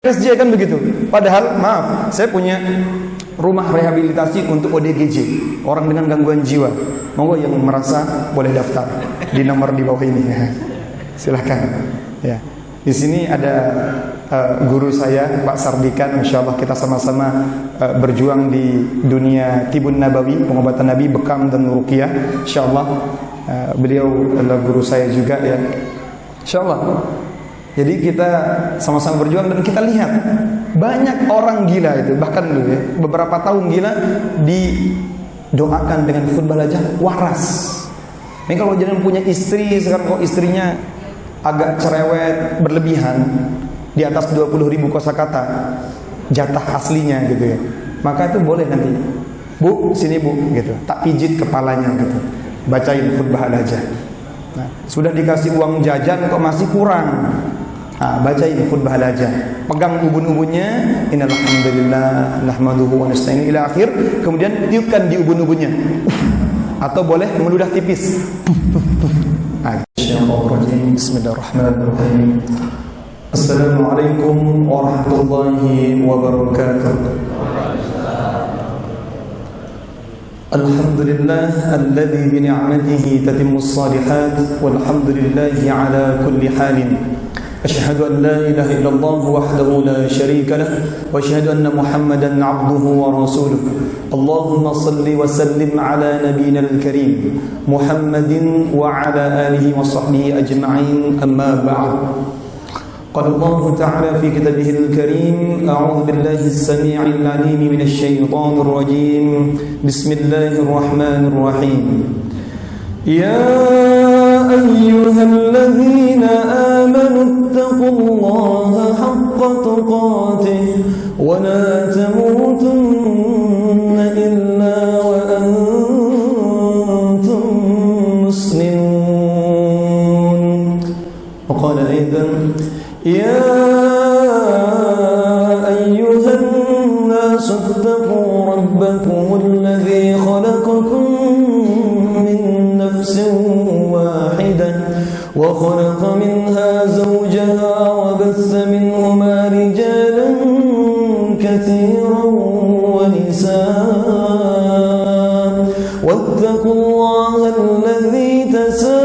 RSJ kan begitu. Padahal maaf, saya punya rumah rehabilitasi untuk ODGJ, orang dengan gangguan jiwa. Monggo yang merasa boleh daftar di nomor di bawah ini. Silahkan. Ya. Di sini ada guru saya Pak Sardikan, Masya Allah kita sama-sama berjuang di dunia Tibun Nabawi, pengobatan Nabi, bekam dan ruqyah. Insya Allah beliau adalah guru saya juga ya. Insya Allah. Jadi kita sama-sama berjuang dan kita lihat banyak orang gila itu, bahkan dulu ya, beberapa tahun gila didoakan dengan khutbah aja waras. Ini kalau jangan punya istri, sekarang kok istrinya agak cerewet, berlebihan, di atas 20.000 kosakata jatah aslinya gitu ya, maka itu boleh nanti, Bu, sini Bu, gitu, tak pijit kepalanya gitu, bacain khutbah aja. Nah, sudah dikasih uang jajan kok masih kurang. Nah, bacain khutbah aja. Pegang ubun-ubunnya, innal hamdalillah nahmaduhu wa nasta'inu ila akhir, kemudian tiupkan di ubun-ubunnya. Atau boleh meludah tipis. Bismillahirrahmanirrahim. Assalamualaikum warahmatullahi wabarakatuh. Alhamdulillah alladzi bi ni'matihi tatimmus shalihat walhamdulillahi ala kulli halin. Asyhadu an la ilaha illallah wahdahu la syarika lah wa asyhadu anna Muhammadan 'abduhu wa rasuluh. Allahumma salli wa sallim ala nabiyyinal karim Muhammadin wa ala alihi wa sahbihi ajma'in, amma ba'd. قال الله تعالى في كتابه الكريم أعوذ بالله السميع العليم من الشيطان الرجيم بسم الله الرحمن الرحيم يا أيها الذين آمنوا اتقوا الله حق تقاته ولا تموتن إلا وأنتم مسلمون. وقال أيضا يا أيها الناس اتقوا ربكم الذي خلقكم من نفس واحدة وخلق منها زوجها وبث منهما رجالا كثيرا ونساء واتقوا الله الذي تساءلون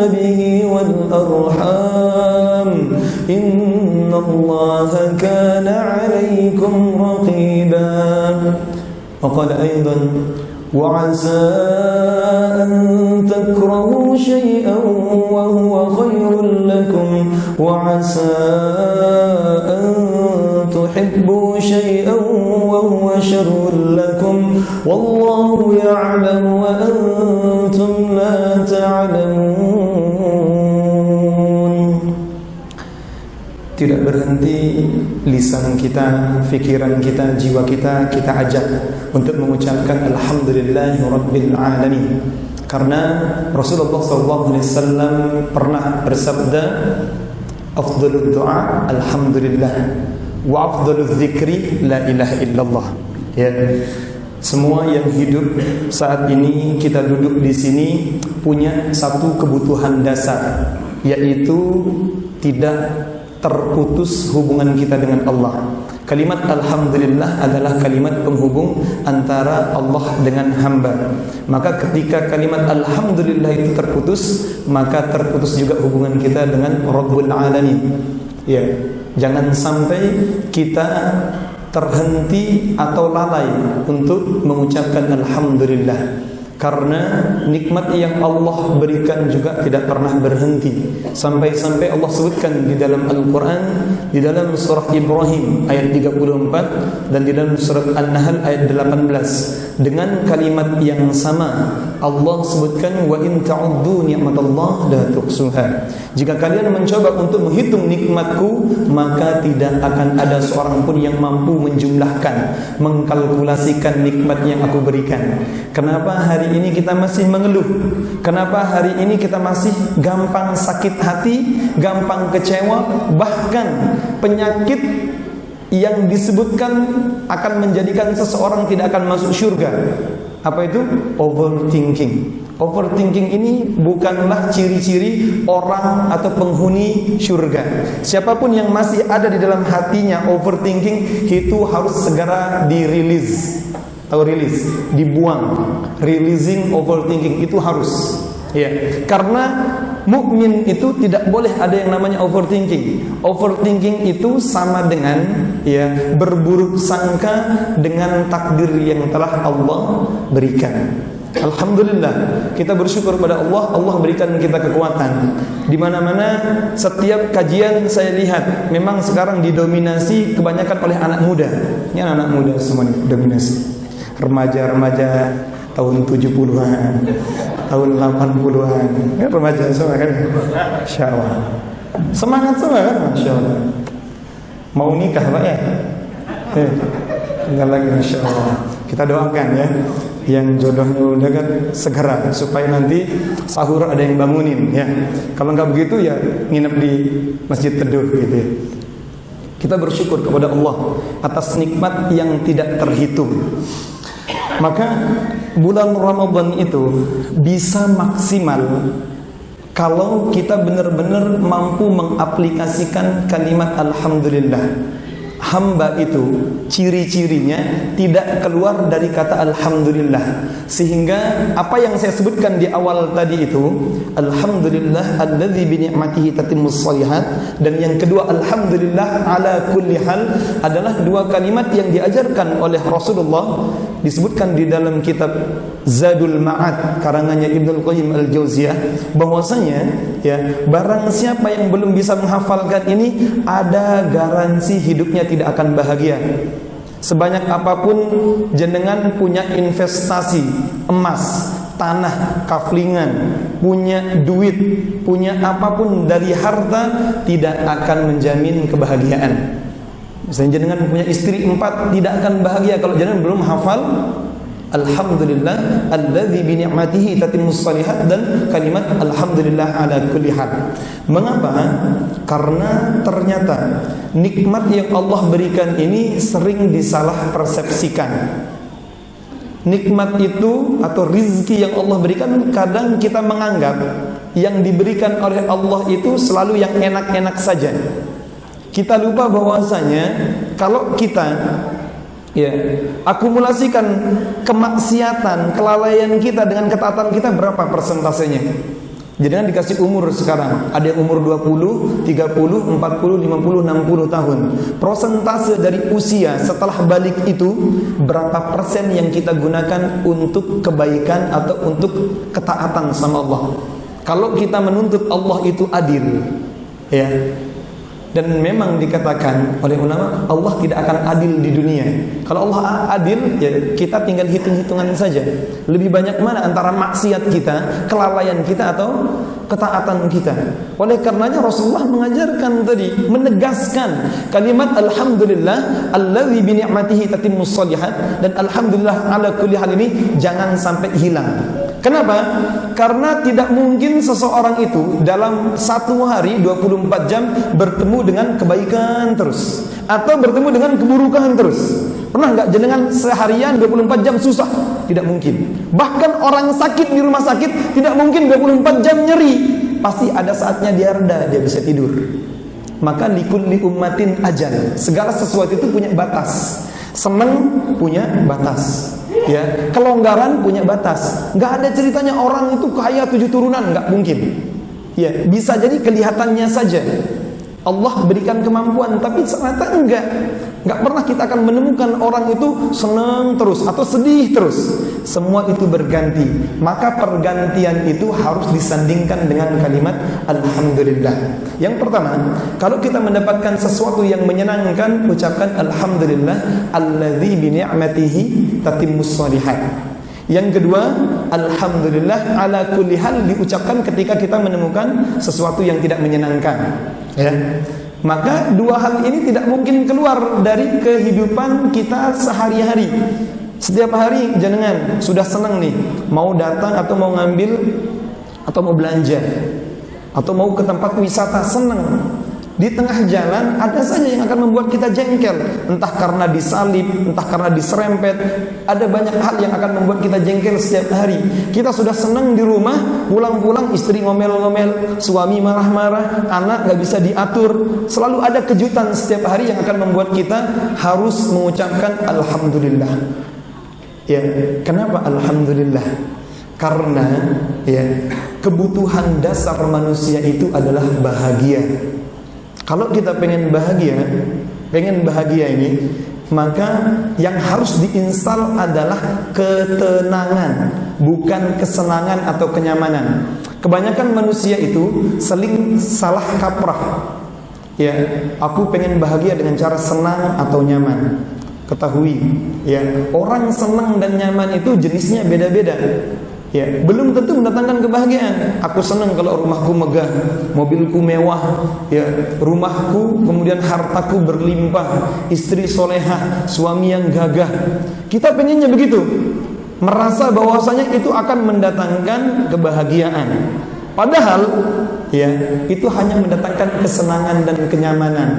به والأرحام إن الله كان عليكم رقيبا. وقال أيضا وعسى أن تكرهوا شيئا وهو خير لكم وعسى أن تحبوا شيئا وهو شر لكم والله يعلم وأنتم لا تعلمون. Tidak berhenti lisan kita, fikiran kita, jiwa kita, kita ajak untuk mengucapkan Alhamdulillahi Rabbil Alamin. Karena Rasulullah SAW pernah bersabda, Afdalud doa Alhamdulillah wa afdaludz zikri la ilaha illallah. Ya, semua yang hidup saat ini, kita duduk di sini punya satu kebutuhan dasar, yaitu tidak terputus hubungan kita dengan Allah. Kalimat Alhamdulillah adalah kalimat penghubung antara Allah dengan hamba. Maka ketika kalimat Alhamdulillah itu terputus, maka terputus juga hubungan kita dengan Rabbul Alamin. Ya, jangan sampai kita terhenti atau lalai untuk mengucapkan Alhamdulillah. Karena nikmat yang Allah berikan juga tidak pernah berhenti. Sampai-sampai Allah sebutkan di dalam Al-Quran, di dalam surah Ibrahim ayat 34 dan di dalam surah An-Nahl ayat 18, dengan kalimat yang sama Allah sebutkan wa in ta'uddu ni'matallah la tuhsuha. Jika kalian mencoba untuk menghitung nikmatku, maka tidak akan ada seorang pun yang mampu menjumlahkan, mengkalkulasikan nikmat yang aku berikan. Kenapa hari ini kita masih mengeluh? Kenapa hari ini kita masih gampang sakit hati, gampang kecewa, bahkan penyakit yang disebutkan akan menjadikan seseorang tidak akan masuk surga? Apa itu? Overthinking. Overthinking ini bukanlah ciri-ciri orang atau penghuni surga. Siapapun yang masih ada di dalam hatinya overthinking, itu harus segera dirilis. Tahu rilis? Dibuang. Releasing overthinking itu harus. Ya, karena mukmin itu tidak boleh ada yang namanya overthinking. Overthinking itu sama dengan ya berburuk sangka dengan takdir yang telah Allah berikan. Alhamdulillah, kita bersyukur kepada Allah. Allah berikan kita kekuatan. Di mana-mana setiap kajian saya lihat memang sekarang didominasi kebanyakan oleh anak muda. Ini anak muda semua nih dominasi. Remaja-remaja tahun 70-an, tahun 80-an. Ya, remaja semua kan. Masya Allah. Semangat semua kan, Masya Allah. Mau nikah Pak ya? Tinggal lagi, Masya Allah. Kita doakan ya, yang jodohnya udah kan segera, supaya nanti sahur ada yang bangunin ya. Kalau nggak begitu ya nginep di masjid teduh gitu ya. Kita bersyukur kepada Allah atas nikmat yang tidak terhitung. Maka bulan Ramadan itu bisa maksimal kalau kita benar-benar mampu mengaplikasikan kalimat Alhamdulillah. Hamba itu ciri-cirinya tidak keluar dari kata Alhamdulillah. Sehingga apa yang saya sebutkan di awal tadi itu, Alhamdulillah alladzi bi ni'matihi tatimmus shalihat, dan yang kedua Alhamdulillah ala kulli hal, adalah dua kalimat yang diajarkan oleh Rasulullah, disebutkan di dalam kitab Zadul Ma'ad karangannya Ibnu Qayyim Al-Jauziyah, bahwasanya ya barang siapa yang belum bisa menghafalkan ini, ada garansi hidupnya tidak akan bahagia. Sebanyak apapun jenengan punya investasi emas, tanah, kaflingan, punya duit, punya apapun dari harta, tidak akan menjamin kebahagiaan. Misalnya jenengan punya istri 4, tidak akan bahagia kalau jenengan belum hafal Alhamdulillah alladzi bi ni'matihi tatimmus shalihat dan kalimat alhamdulillah ala kulli hal. Mengapa? Karena ternyata nikmat yang Allah berikan ini sering disalah persepsikan. Nikmat itu atau rizki yang Allah berikan, kadang kita menganggap yang diberikan oleh Allah itu selalu yang enak-enak saja. Kita lupa bahwasanya kalau kita ya akumulasikan kemaksiatan, kelalaian kita dengan ketaatan kita, berapa persentasenya? Jadi kan dikasih umur sekarang, ada yang umur 20, 30, 40, 50, 60 tahun. Persentase dari usia setelah balik itu, berapa persen yang kita gunakan untuk kebaikan atau untuk ketaatan sama Allah? Kalau kita menuntut Allah itu adil, ya. Dan memang dikatakan oleh ulama, Allah tidak akan adil di dunia. Kalau Allah adil, ya kita tinggal hitung-hitungan saja. Lebih banyak mana antara maksiat kita, kelalaian kita, atau ketaatan kita. Oleh karenanya Rasulullah mengajarkan tadi, menegaskan kalimat Alhamdulillah alladzi bi ni'matihi tatimmus shalihat, dan Alhamdulillah ala kulli hal ini jangan sampai hilang. Kenapa? Karena tidak mungkin seseorang itu dalam satu hari 24 jam bertemu dengan kebaikan terus, atau bertemu dengan keburukan terus. Pernah nggak jenengan seharian 24 jam susah? Tidak mungkin. Bahkan orang sakit di rumah sakit tidak mungkin 24 jam nyeri. Pasti ada saatnya dia reda, dia bisa tidur. Maka likulli ummatin ajal. Segala sesuatu itu punya batas. Senang punya batas, ya, kelonggaran punya batas. Nggak ada ceritanya orang itu kaya 7 turunan, nggak mungkin. Ya, bisa jadi kelihatannya saja Allah berikan kemampuan, tapi ternyata enggak pernah kita akan menemukan orang itu senang terus atau sedih terus. Semua itu berganti. Maka pergantian itu harus disandingkan dengan kalimat Alhamdulillah. Yang pertama, kalau kita mendapatkan sesuatu yang menyenangkan, ucapkan Alhamdulillah alladzi bi ni'matihi tatimmus shalihat. Yang kedua, Alhamdulillah ala kulli hal diucapkan ketika kita menemukan sesuatu yang tidak menyenangkan, ya. Maka dua hal ini tidak mungkin keluar dari kehidupan kita sehari-hari. Setiap hari jenengan sudah senang nih, mau datang atau mau ngambil atau mau belanja atau mau ke tempat wisata, senang. Di tengah jalan ada saja yang akan membuat kita jengkel, entah karena disalib, entah karena diserempet. Ada banyak hal yang akan membuat kita jengkel setiap hari. Kita sudah senang di rumah, pulang-pulang istri ngomel-ngomel, suami marah-marah, anak gak bisa diatur. Selalu ada kejutan setiap hari yang akan membuat kita harus mengucapkan alhamdulillah. Ya, kenapa alhamdulillah? Karena ya, kebutuhan dasar manusia itu adalah bahagia. Kalau kita pengen bahagia ini, maka yang harus diinstal adalah ketenangan, bukan kesenangan atau kenyamanan. Kebanyakan manusia itu seling salah kaprah. Ya, aku pengen bahagia dengan cara senang atau nyaman. Ketahui, ya, orang senang dan nyaman itu jenisnya beda-beda. Ya, belum tentu mendatangkan kebahagiaan. Aku senang kalau rumahku megah, mobilku mewah, ya, rumahku, kemudian hartaku berlimpah, istri solehah, suami yang gagah. Kita pengennya begitu, merasa bahwasanya itu akan mendatangkan kebahagiaan. Padahal, ya, itu hanya mendatangkan kesenangan dan kenyamanan.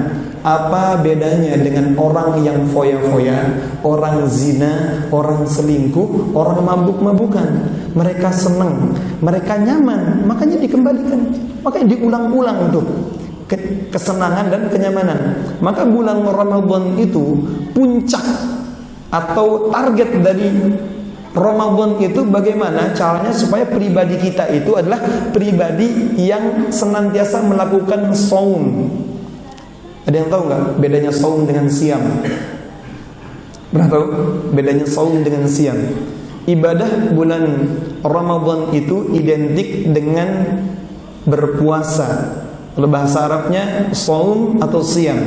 Apa bedanya dengan orang yang foya-foya, orang zina, orang selingkuh, orang mabuk-mabukan? Mereka senang, mereka nyaman, makanya dikembalikan, makanya diulang-ulang tuh kesenangan dan kenyamanan. Maka bulan Ramadan itu puncak atau target dari Ramadan itu bagaimana caranya supaya pribadi kita itu adalah pribadi yang senantiasa melakukan shaum. Ada yang tahu nggak bedanya shaum dengan siam? Pernah tahu bedanya shaum dengan siam? Ibadah bulan Ramadan itu identik dengan berpuasa. Kalau bahasa Arabnya shaum atau siam.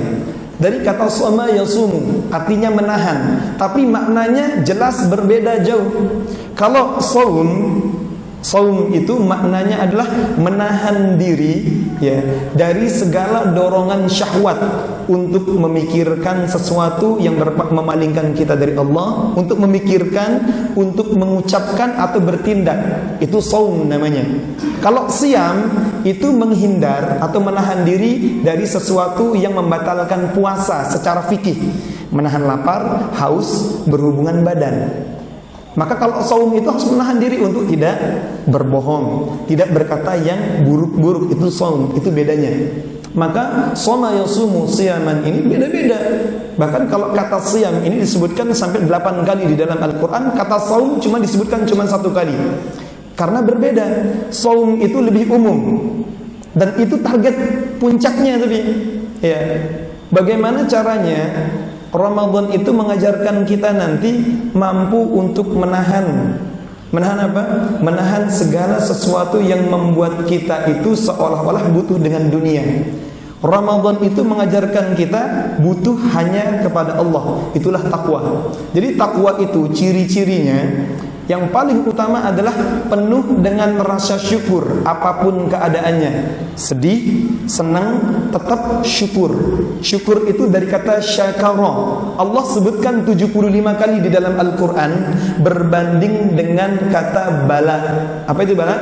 Dari kata shoma yasumu, artinya menahan, tapi maknanya jelas berbeda jauh. Kalau saum itu maknanya adalah menahan diri, ya, dari segala dorongan syahwat untuk memikirkan sesuatu yang memalingkan kita dari Allah, untuk memikirkan, untuk mengucapkan atau bertindak. Itu saum namanya. Kalau siam itu menghindar atau menahan diri dari sesuatu yang membatalkan puasa secara fikih, menahan lapar, haus, berhubungan badan. Maka kalau saum itu harus menahan diri untuk tidak berbohong, tidak berkata yang buruk-buruk. Itu saum, itu bedanya. Maka shoma yasumu siyaman ini beda-beda. Bahkan kalau kata siam ini disebutkan sampai 8 kali di dalam Al-Quran, kata saum cuma disebutkan cuma 1 kali. Karena berbeda. Saum itu lebih umum dan itu target puncaknya tapi. Ya. Bagaimana caranya Ramadan itu mengajarkan kita nanti mampu untuk menahan apa? Menahan segala sesuatu yang membuat kita itu seolah-olah butuh dengan dunia. Ramadan itu mengajarkan kita butuh hanya kepada Allah. Itulah takwa. Jadi takwa itu ciri-cirinya yang paling utama adalah penuh dengan rasa syukur apapun keadaannya. Sedih, senang, tetap syukur. Syukur itu dari kata syakara. Allah sebutkan 75 kali di dalam Al-Quran berbanding dengan kata bala. Apa itu bala?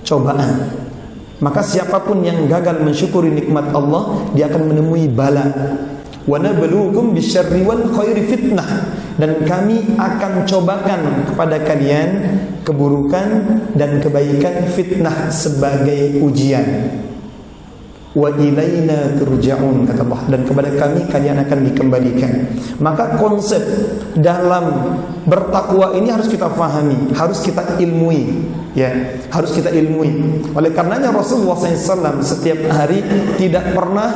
Cobaan. Maka siapapun yang gagal mensyukuri nikmat Allah, dia akan menemui bala. Wa nabluukum bisyarri wal khairi fitnah, dan kami akan cobakan kepada kalian keburukan dan kebaikan fitnah sebagai ujian. Wa ilaina turja'un, kata Allah, dan kepada kami kalian akan dikembalikan. Maka konsep dalam bertakwa ini harus kita fahami, harus kita ilmui, ya, harus kita ilmui. Oleh karenanya Rasulullah SAW setiap hari tidak pernah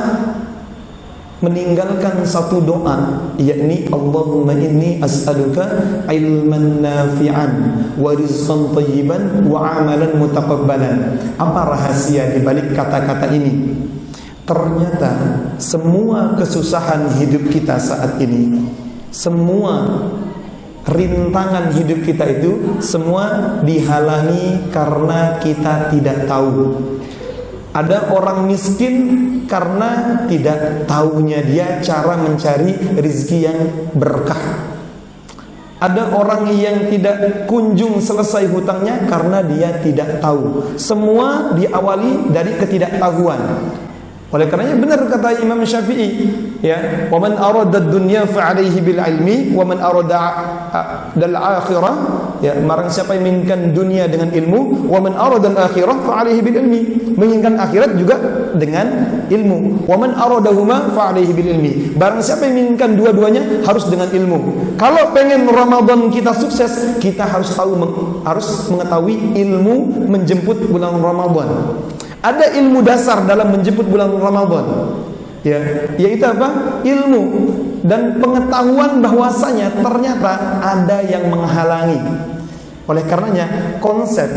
meninggalkan satu doa, yakni Allahumma inni as'aluka ilman nafi'an wa rizqan thayyiban wa amalan mutaqabbalan. Apa rahasia di balik kata-kata ini? Ternyata semua kesusahan hidup kita saat ini, semua rintangan hidup kita itu semua dihalangi karena kita tidak tahu. Ada orang miskin karena tidak tahunya dia cara mencari rezeki yang berkah. Ada orang yang tidak kunjung selesai hutangnya karena dia tidak tahu. Semua diawali dari ketidaktahuan. Oleh karenanya benar kata Imam Syafi'i, ya, wa man arada ad-dunya fa 'alaihi bil ilmi wa man arada al-akhirah, ya, barang siapa yang menginginkan dunia dengan ilmu, wa man arada al-akhirah fa 'alaihi bil ilmi, menginginkan akhirat juga dengan ilmu. Wa man aradahuma fa 'alaihi bil ilmi, barang siapa yang menginginkan dua-duanya harus dengan ilmu. Kalau pengen Ramadan kita sukses, kita harus mengetahui ilmu menjemput bulan Ramadan. Ada ilmu dasar dalam menjemput bulan Ramadan, ya, yaitu apa? Ilmu dan pengetahuan bahwasanya ternyata ada yang menghalangi. Oleh karenanya konsep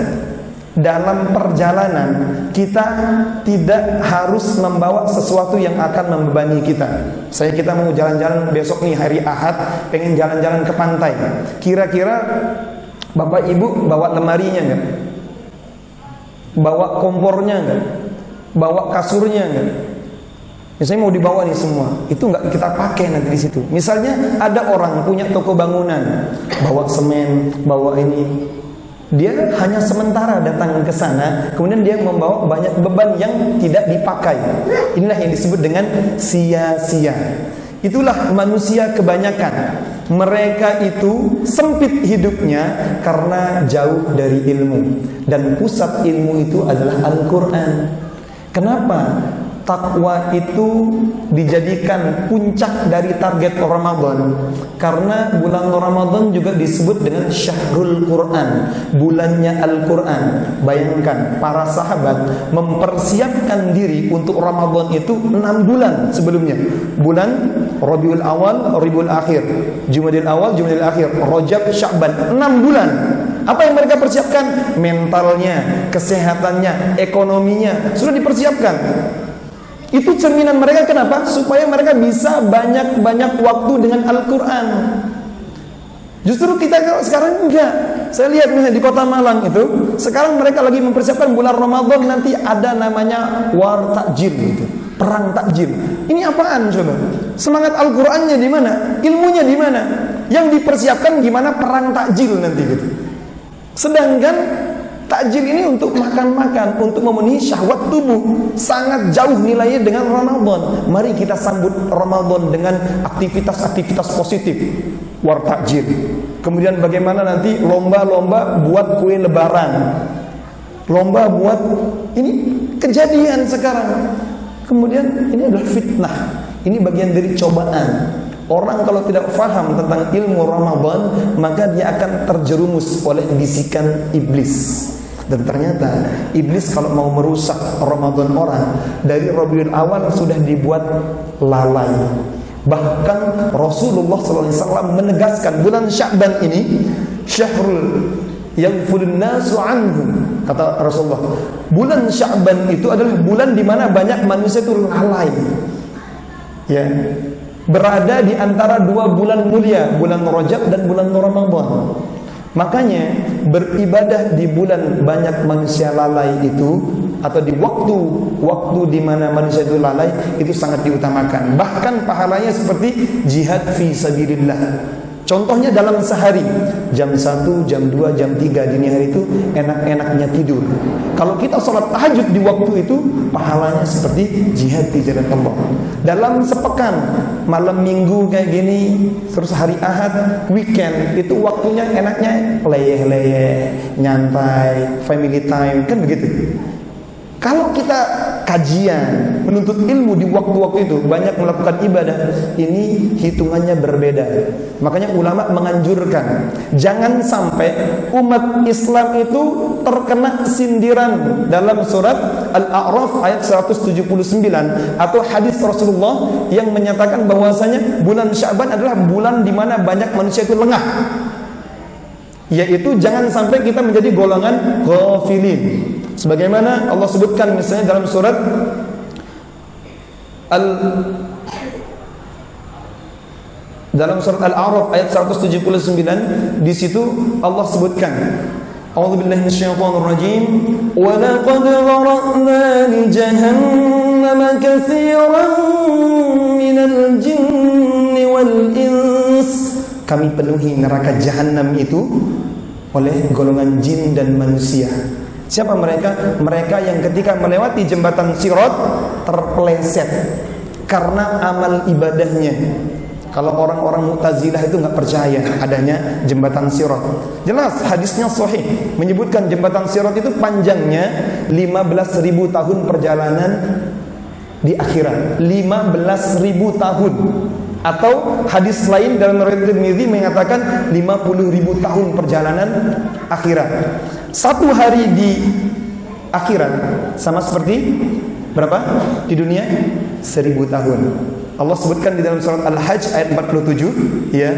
dalam perjalanan kita tidak harus membawa sesuatu yang akan membebani kita. Kita mau jalan-jalan besok nih hari Ahad, pengen jalan-jalan ke pantai. Kira-kira Bapak Ibu bawa lemarinya enggak? Bawa kompornya enggak? Bawa kasurnya enggak? Misalnya mau dibawa nih semua, itu enggak kita pakai nanti di situ. Misalnya ada orang punya toko bangunan, bawa semen, bawa ini, dia hanya sementara datang ke sana, kemudian dia membawa banyak beban yang tidak dipakai. Inilah yang disebut dengan sia-sia. Itulah manusia kebanyakan. Mereka itu sempit hidupnya karena jauh dari ilmu. Dan pusat ilmu itu adalah Al-Quran. Kenapa? Takwa itu dijadikan puncak dari target Ramadan, karena bulan Ramadan juga disebut dengan Syahrul Quran, bulannya Al-Quran. Bayangkan para sahabat mempersiapkan diri untuk Ramadan itu 6 bulan sebelumnya. Bulan Rabiul Awal, Rabiul Akhir, Jumadil Awal, Jumadil Akhir, Rajab, Sya'ban, 6 bulan. Apa yang mereka persiapkan? Mentalnya, kesehatannya, ekonominya sudah dipersiapkan. Itu cerminan mereka. Kenapa? Supaya mereka bisa banyak-banyak waktu dengan Al-Quran. Justru kita sekarang enggak. Saya lihat misalnya di kota Malang itu, sekarang mereka lagi mempersiapkan bulan Ramadan, nanti ada namanya war takjil gitu, perang takjil. Ini apaan coba? Semangat Al-Qurannya di mana? Ilmunya di mana? Yang dipersiapkan gimana perang takjil nanti gitu. Sedangkan takjil ini untuk makan-makan, untuk memenuhi syahwat tubuh, sangat jauh nilainya dengan Ramadan. Mari kita sambut Ramadan dengan aktivitas-aktivitas positif. War takjil. Kemudian bagaimana nanti lomba-lomba buat kue lebaran, lomba buat ini kejadian sekarang. Kemudian ini adalah fitnah. Ini bagian dari cobaan. Orang kalau tidak faham tentang ilmu Ramadan, maka dia akan terjerumus oleh bisikan iblis. Dan ternyata iblis kalau mau merusak Ramadan orang, dari Rabiul Awal sudah dibuat lalai. Bahkan Rasulullah SAW menegaskan bulan Sya'ban ini syahrul yaghfulun nasu anhu. Kata Rasulullah, bulan Sya'ban itu adalah bulan di mana banyak manusia itu lalai. Ya, berada di antara dua bulan mulia, bulan Rajab dan bulan Ramadan. Makanya beribadah di bulan banyak manusia lalai itu, atau di waktu di mana manusia itu lalai, itu sangat diutamakan. Bahkan pahalanya seperti jihad fi sabilillah. Contohnya dalam sehari, jam 1, jam 2, jam 3 dini hari itu enak-enaknya tidur. Kalau kita sholat tahajud di waktu itu, pahalanya seperti jihad di jalan Allah. Dalam sepekan, malam minggu kayak gini, terus hari Ahad, weekend, itu waktunya enaknya leyeh-leyeh, nyantai, family time, kan begitu. Kalau kita kajian, menuntut ilmu di waktu-waktu itu, banyak melakukan ibadah, ini hitungannya berbeda. Makanya ulama menganjurkan, jangan sampai umat Islam itu terkena sindiran dalam surat Al-A'raf ayat 179, atau hadis Rasulullah yang menyatakan bahwasanya bulan Sya'ban adalah bulan di mana banyak manusia itu lengah. Yaitu jangan sampai kita menjadi golongan ghafilin. Sebagaimana Allah sebutkan misalnya dalam surat Al-A'raf ayat 179, di situ Allah sebutkan, A'udzubillahi minasyaitonir rajim, wa laqad zara'na li jahannama katsiran minal jinni wal ins. Kami penuhi neraka jahanam itu oleh golongan jin dan manusia. Siapa mereka? Mereka yang ketika melewati jembatan Sirat terpeleset karena amal ibadahnya. Kalau orang-orang Mu'tazilah itu nggak percaya adanya jembatan Sirat. Jelas hadisnya sahih menyebutkan jembatan Sirat itu panjangnya 15.000 tahun perjalanan di akhirat. 15.000 tahun. Atau hadis lain dalam riwayat Tirmidzi mengatakan 50.000 tahun perjalanan akhirat. Satu hari di akhirat sama seperti berapa di dunia? 1000 tahun. Allah sebutkan di dalam surat Al-Hajj ayat 47, ya.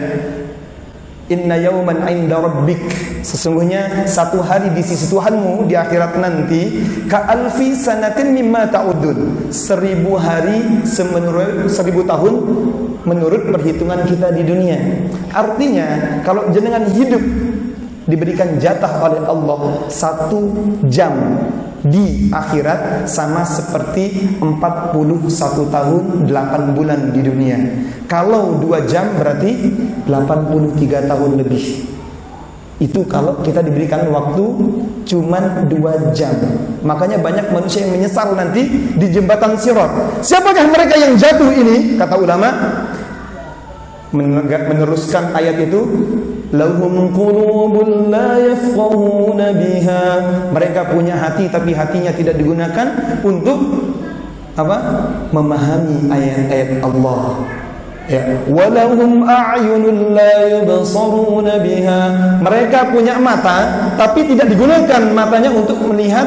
Inna yawman 'inda rabbik, sesungguhnya satu hari di sisi Tuhanmu di akhirat nanti ka alfi sanatin mimma ta'udun, 1000 hari menurut 1000 tahun menurut perhitungan kita di dunia. Artinya kalau jenengan hidup diberikan jatah oleh Allah 1 jam di akhirat sama seperti 41 tahun 8 bulan di dunia. Kalau 2 jam berarti 83 tahun lebih. Itu kalau kita diberikan waktu cuman 2 jam. Makanya banyak manusia yang menyesal nanti di jembatan Sirat. Siapakah mereka yang jatuh ini? Kata ulama meneruskan ayat itu, lahum qulubun la yafqahuna biha. Mereka punya hati tapi hatinya tidak digunakan untuk apa? Memahami ayat-ayat Allah. Ya, walahum a'yunun la yubsaruna biha. Mereka punya mata tapi tidak digunakan matanya untuk melihat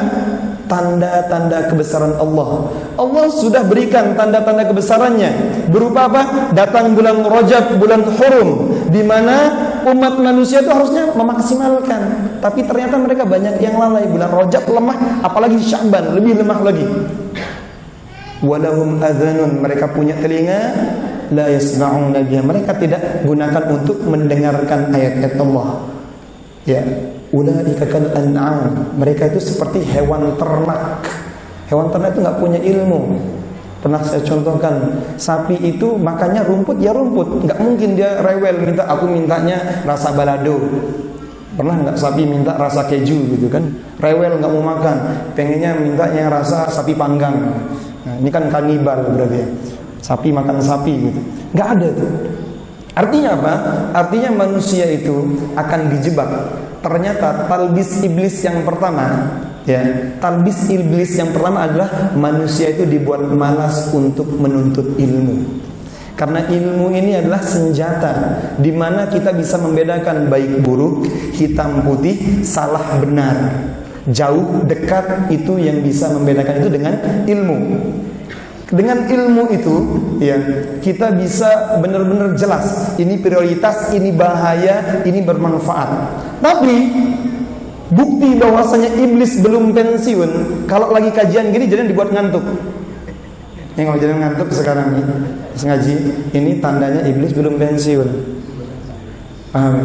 tanda-tanda kebesaran Allah. Allah sudah berikan tanda-tanda kebesarannya berupa apa? Datang bulan Rajab, bulan Hurum, di mana umat manusia itu harusnya memaksimalkan, tapi ternyata mereka banyak yang lalai. Bulan Rajab lemah, apalagi Sya'ban lebih lemah lagi. Walahum adhanun, mereka punya telinga, la yasma'una biha, mereka tidak gunakan untuk mendengarkan ayat-ayat Allah. Ya, ulaika kal an'am, mereka itu seperti hewan ternak. Hewan ternak itu nggak punya ilmu. Pernah saya contohkan, sapi itu makannya rumput, ya rumput. Nggak mungkin dia rewel minta, aku mintanya rasa balado. Pernah nggak sapi minta rasa keju gitu kan? Rewel nggak mau makan, pengennya mintanya rasa sapi panggang. Nah, ini kan kanibal berarti ya. Sapi makan sapi gitu. Nggak ada tuh. Artinya apa? Artinya manusia itu akan dijebak. Ternyata talbis iblis yang pertama, ya, talbis iblis yang pertama adalah manusia itu dibuat malas untuk menuntut ilmu. Karena ilmu ini adalah senjata di mana kita bisa membedakan baik buruk, hitam putih, salah benar. Jauh dekat itu yang bisa membedakan itu dengan ilmu. Dengan ilmu itu, ya, kita bisa benar-benar jelas ini prioritas, ini bahaya, ini bermanfaat. Tapi bukti bahwasanya iblis belum pensiun kalau lagi kajian gini jangan dibuat ngantuk. Yang kalau jangan ngantuk sekarang nih, ngaji, ini tandanya iblis belum pensiun. Paham?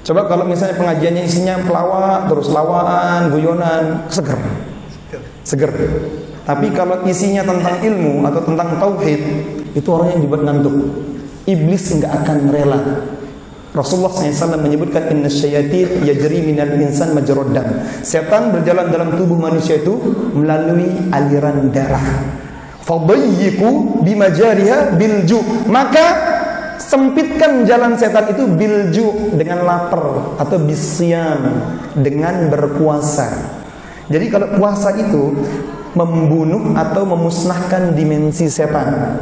Coba kalau misalnya pengajiannya isinya pelawak, terus lawaan, guyonan, seger. Tapi kalau isinya tentang ilmu atau tentang tauhid, itu orang yang dibuat ngantuk. Iblis enggak akan rela. Rasulullah SAW menyebutkan inna syayatin yajri minal insan majrad dam. Setan berjalan dalam tubuh manusia itu melalui aliran darah. Fadayyiqu bimajariha bilju. Maka sempitkan jalan setan itu bilju, dengan lapar, atau bisyam, dengan berpuasa. Jadi kalau puasa itu membunuh atau memusnahkan dimensi setan.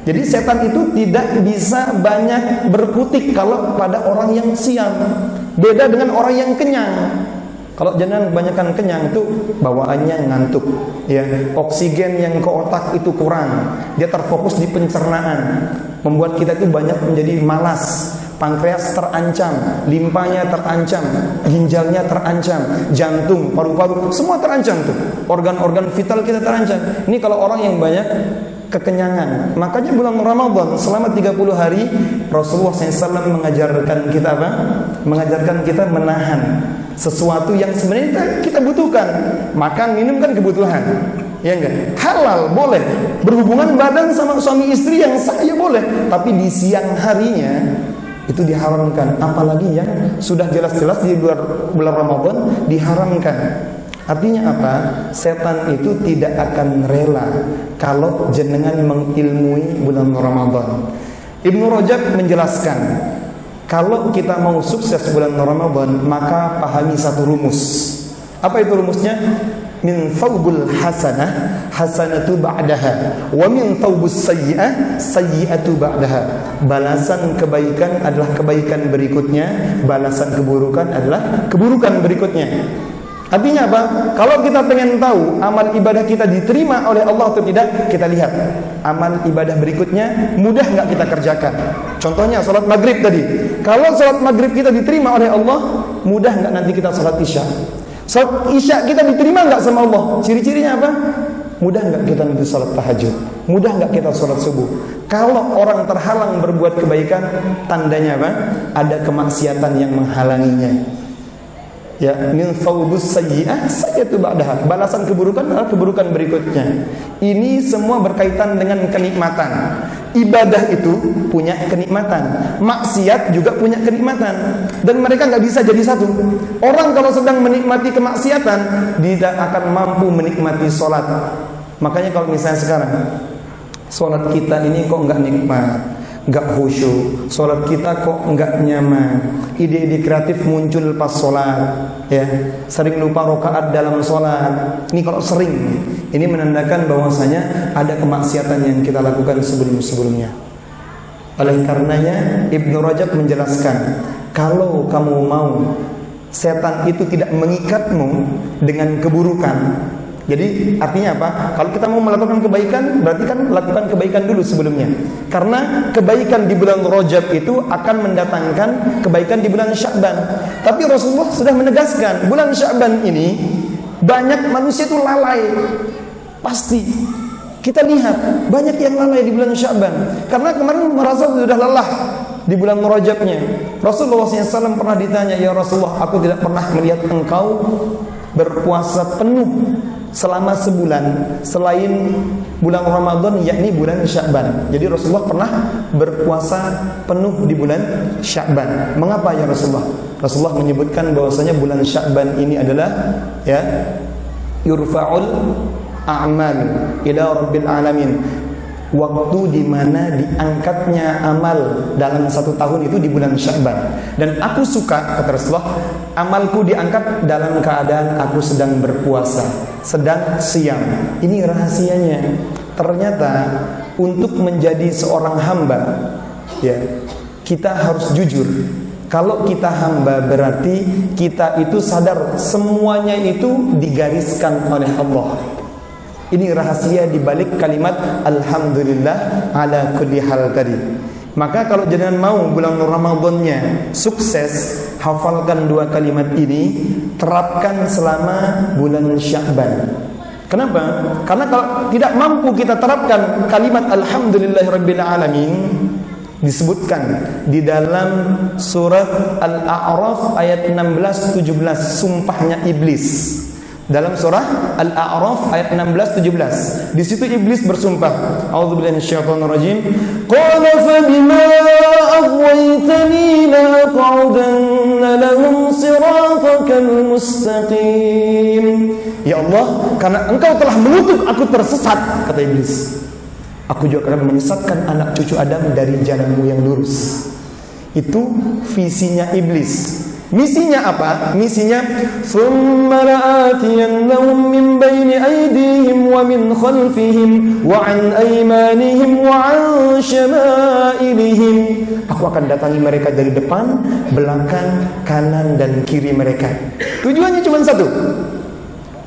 Jadi setan itu tidak bisa banyak berkutik kalau pada orang yang siang. Beda dengan orang yang kenyang. Kalau jangan kebanyakan kenyang itu bawaannya ngantuk, ya. Oksigen yang ke otak itu kurang. Dia terfokus di pencernaan, membuat kita itu banyak menjadi malas. Pankreas terancam, limpanya terancam, ginjalnya terancam, jantung, paru-paru, semua terancam tuh. Organ-organ vital kita terancam. Ini kalau orang yang banyak kekenyangan. Makanya bulan Ramadan selama 30 hari Rasulullah SAW mengajarkan kita apa? Mengajarkan kita menahan sesuatu yang sebenarnya kita butuhkan. Makan, minum kan kebutuhan, ya enggak? Halal boleh, berhubungan badan sama suami istri yang sah ya boleh. Tapi di siang harinya itu diharamkan, apalagi yang sudah jelas-jelas di bulan Ramadan diharamkan. Artinya apa? Setan itu tidak akan rela kalau jenengan mengilmui bulan Ramadan. Ibnu Rajab menjelaskan, kalau kita mau sukses bulan Ramadan, maka pahami satu rumus. Apa itu rumusnya? Min thawbul hasanah hasanatu ba'daha wa min thawbus sayyi'ah sayyi'atu ba'daha. Balasan kebaikan adalah kebaikan berikutnya, balasan keburukan adalah keburukan berikutnya. Artinya apa? Kalau kita pengen tahu amal ibadah kita diterima oleh Allah atau tidak, kita lihat amal ibadah berikutnya mudah nggak kita kerjakan. Contohnya sholat maghrib tadi. Kalau sholat maghrib kita diterima oleh Allah, mudah nggak nanti kita sholat isya? Sholat isya kita diterima nggak sama Allah? Ciri-cirinya apa? Mudah nggak kita nanti sholat tahajud? Mudah nggak kita sholat subuh? Kalau orang terhalang berbuat kebaikan, tandanya apa? Ada kemaksiatan yang menghalanginya. Ya, min thawbus sayyi'ah sayyi'atu ba'daha. Balasan keburukan adalah keburukan berikutnya. Ini semua berkaitan dengan kenikmatan. Ibadah itu punya kenikmatan, maksiat juga punya kenikmatan, dan mereka nggak bisa jadi satu. Orang kalau sedang menikmati kemaksiatan, tidak akan mampu menikmati sholat. Makanya kalau misalnya sekarang sholat kita ini kok nggak nikmat, nggak khusyuk, sholat kita kok nggak nyaman, ide-ide kreatif muncul pas sholat, ya, sering lupa rakaat dalam sholat. Ini kalau sering, ini menandakan bahwasanya ada kemaksiatan yang kita lakukan sebelum-sebelumnya. Oleh karenanya Ibnu Rajab menjelaskan, kalau kamu mau setan itu tidak mengikatmu dengan keburukan. Jadi artinya apa? Kalau kita mau melakukan kebaikan, berarti kan lakukan kebaikan dulu sebelumnya. Karena kebaikan di bulan Rajab itu akan mendatangkan kebaikan di bulan Sya'ban. Tapi Rasulullah sudah menegaskan, bulan Sya'ban ini banyak manusia itu lalai. Pasti kita lihat banyak yang lalai di bulan Sya'ban. Karena kemarin merasa sudah lelah di bulan Rajabnya. Rasulullah SAW pernah ditanya, ya Rasulullah, aku tidak pernah melihat engkau berpuasa penuh selama sebulan selain bulan Ramadan, yakni bulan Sya'ban. Jadi Rasulullah pernah berpuasa penuh di bulan Sya'ban. Mengapa ya Rasulullah? Rasulullah menyebutkan bahwasanya bulan Sya'ban ini adalah, ya, yurfa'ul a'mal ila rabbil alamin. Waktu di mana diangkatnya amal dalam satu tahun itu di bulan Sya'ban. Dan aku suka, kata Rasulullah, amalku diangkat dalam keadaan aku sedang berpuasa, sedang siam. Ini rahasianya. Ternyata untuk menjadi seorang hamba, ya, kita harus jujur. Kalau kita hamba, berarti kita itu sadar semuanya itu digariskan oleh Allah. Ini rahasia di balik kalimat alhamdulillah ala kulli hal tadi. Maka kalau jangan mau bulan Ramadannya sukses, hafalkan dua kalimat ini, terapkan selama bulan Sya'ban. Kenapa? Karena kalau tidak mampu kita terapkan kalimat alhamdulillahirabbil alamin, disebutkan di dalam surat Al-A'raf ayat 16-17, sumpahnya iblis. Dalam surah Al-A'raf ayat 16-17, di situ iblis bersumpah, a'udzubillahi minasyaitonir rajim, qala fa bima aghwaytani la aq'udanna lahum siratakal mustaqim. Ya Allah, karena engkau telah mengutuk aku tersesat, kata iblis, aku juga akan menyesatkan anak cucu Adam dari jalanmu yang lurus. Itu visinya iblis. Misinya apa? Misinya thumma la'atiyannahum min baini aydihim wa min khalfihim wa an aymanihim wa an syama'ilihim. Aku akan datangi mereka dari depan, belakang, kanan dan kiri mereka. Tujuannya cuma satu.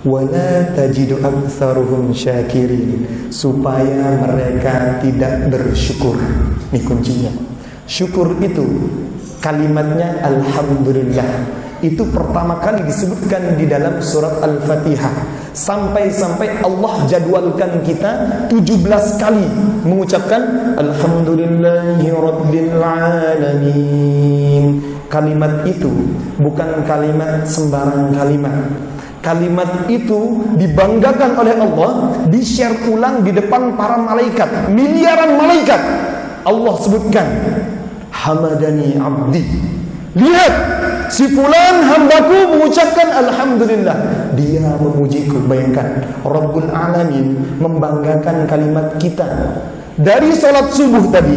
Wala tajidu aktsaruhum syakirin, supaya mereka tidak bersyukur. Ini kuncinya. Syukur itu kalimatnya alhamdulillah. Itu pertama kali disebutkan di dalam surat Al-Fatihah. Sampai-sampai Allah jadwalkan kita 17 kali mengucapkan alhamdulillahi rabbil alamin. Kalimat itu bukan kalimat sembarang kalimat. Kalimat itu dibanggakan oleh Allah, di-share ulang di depan para malaikat, miliaran malaikat. Allah sebutkan hamadani abdi. Lihat, si fulan hambaku mengucapkan alhamdulillah, dia memujiku. Bayangkan, Rabbul Alamin membanggakan kalimat kita. Dari sholat subuh tadi,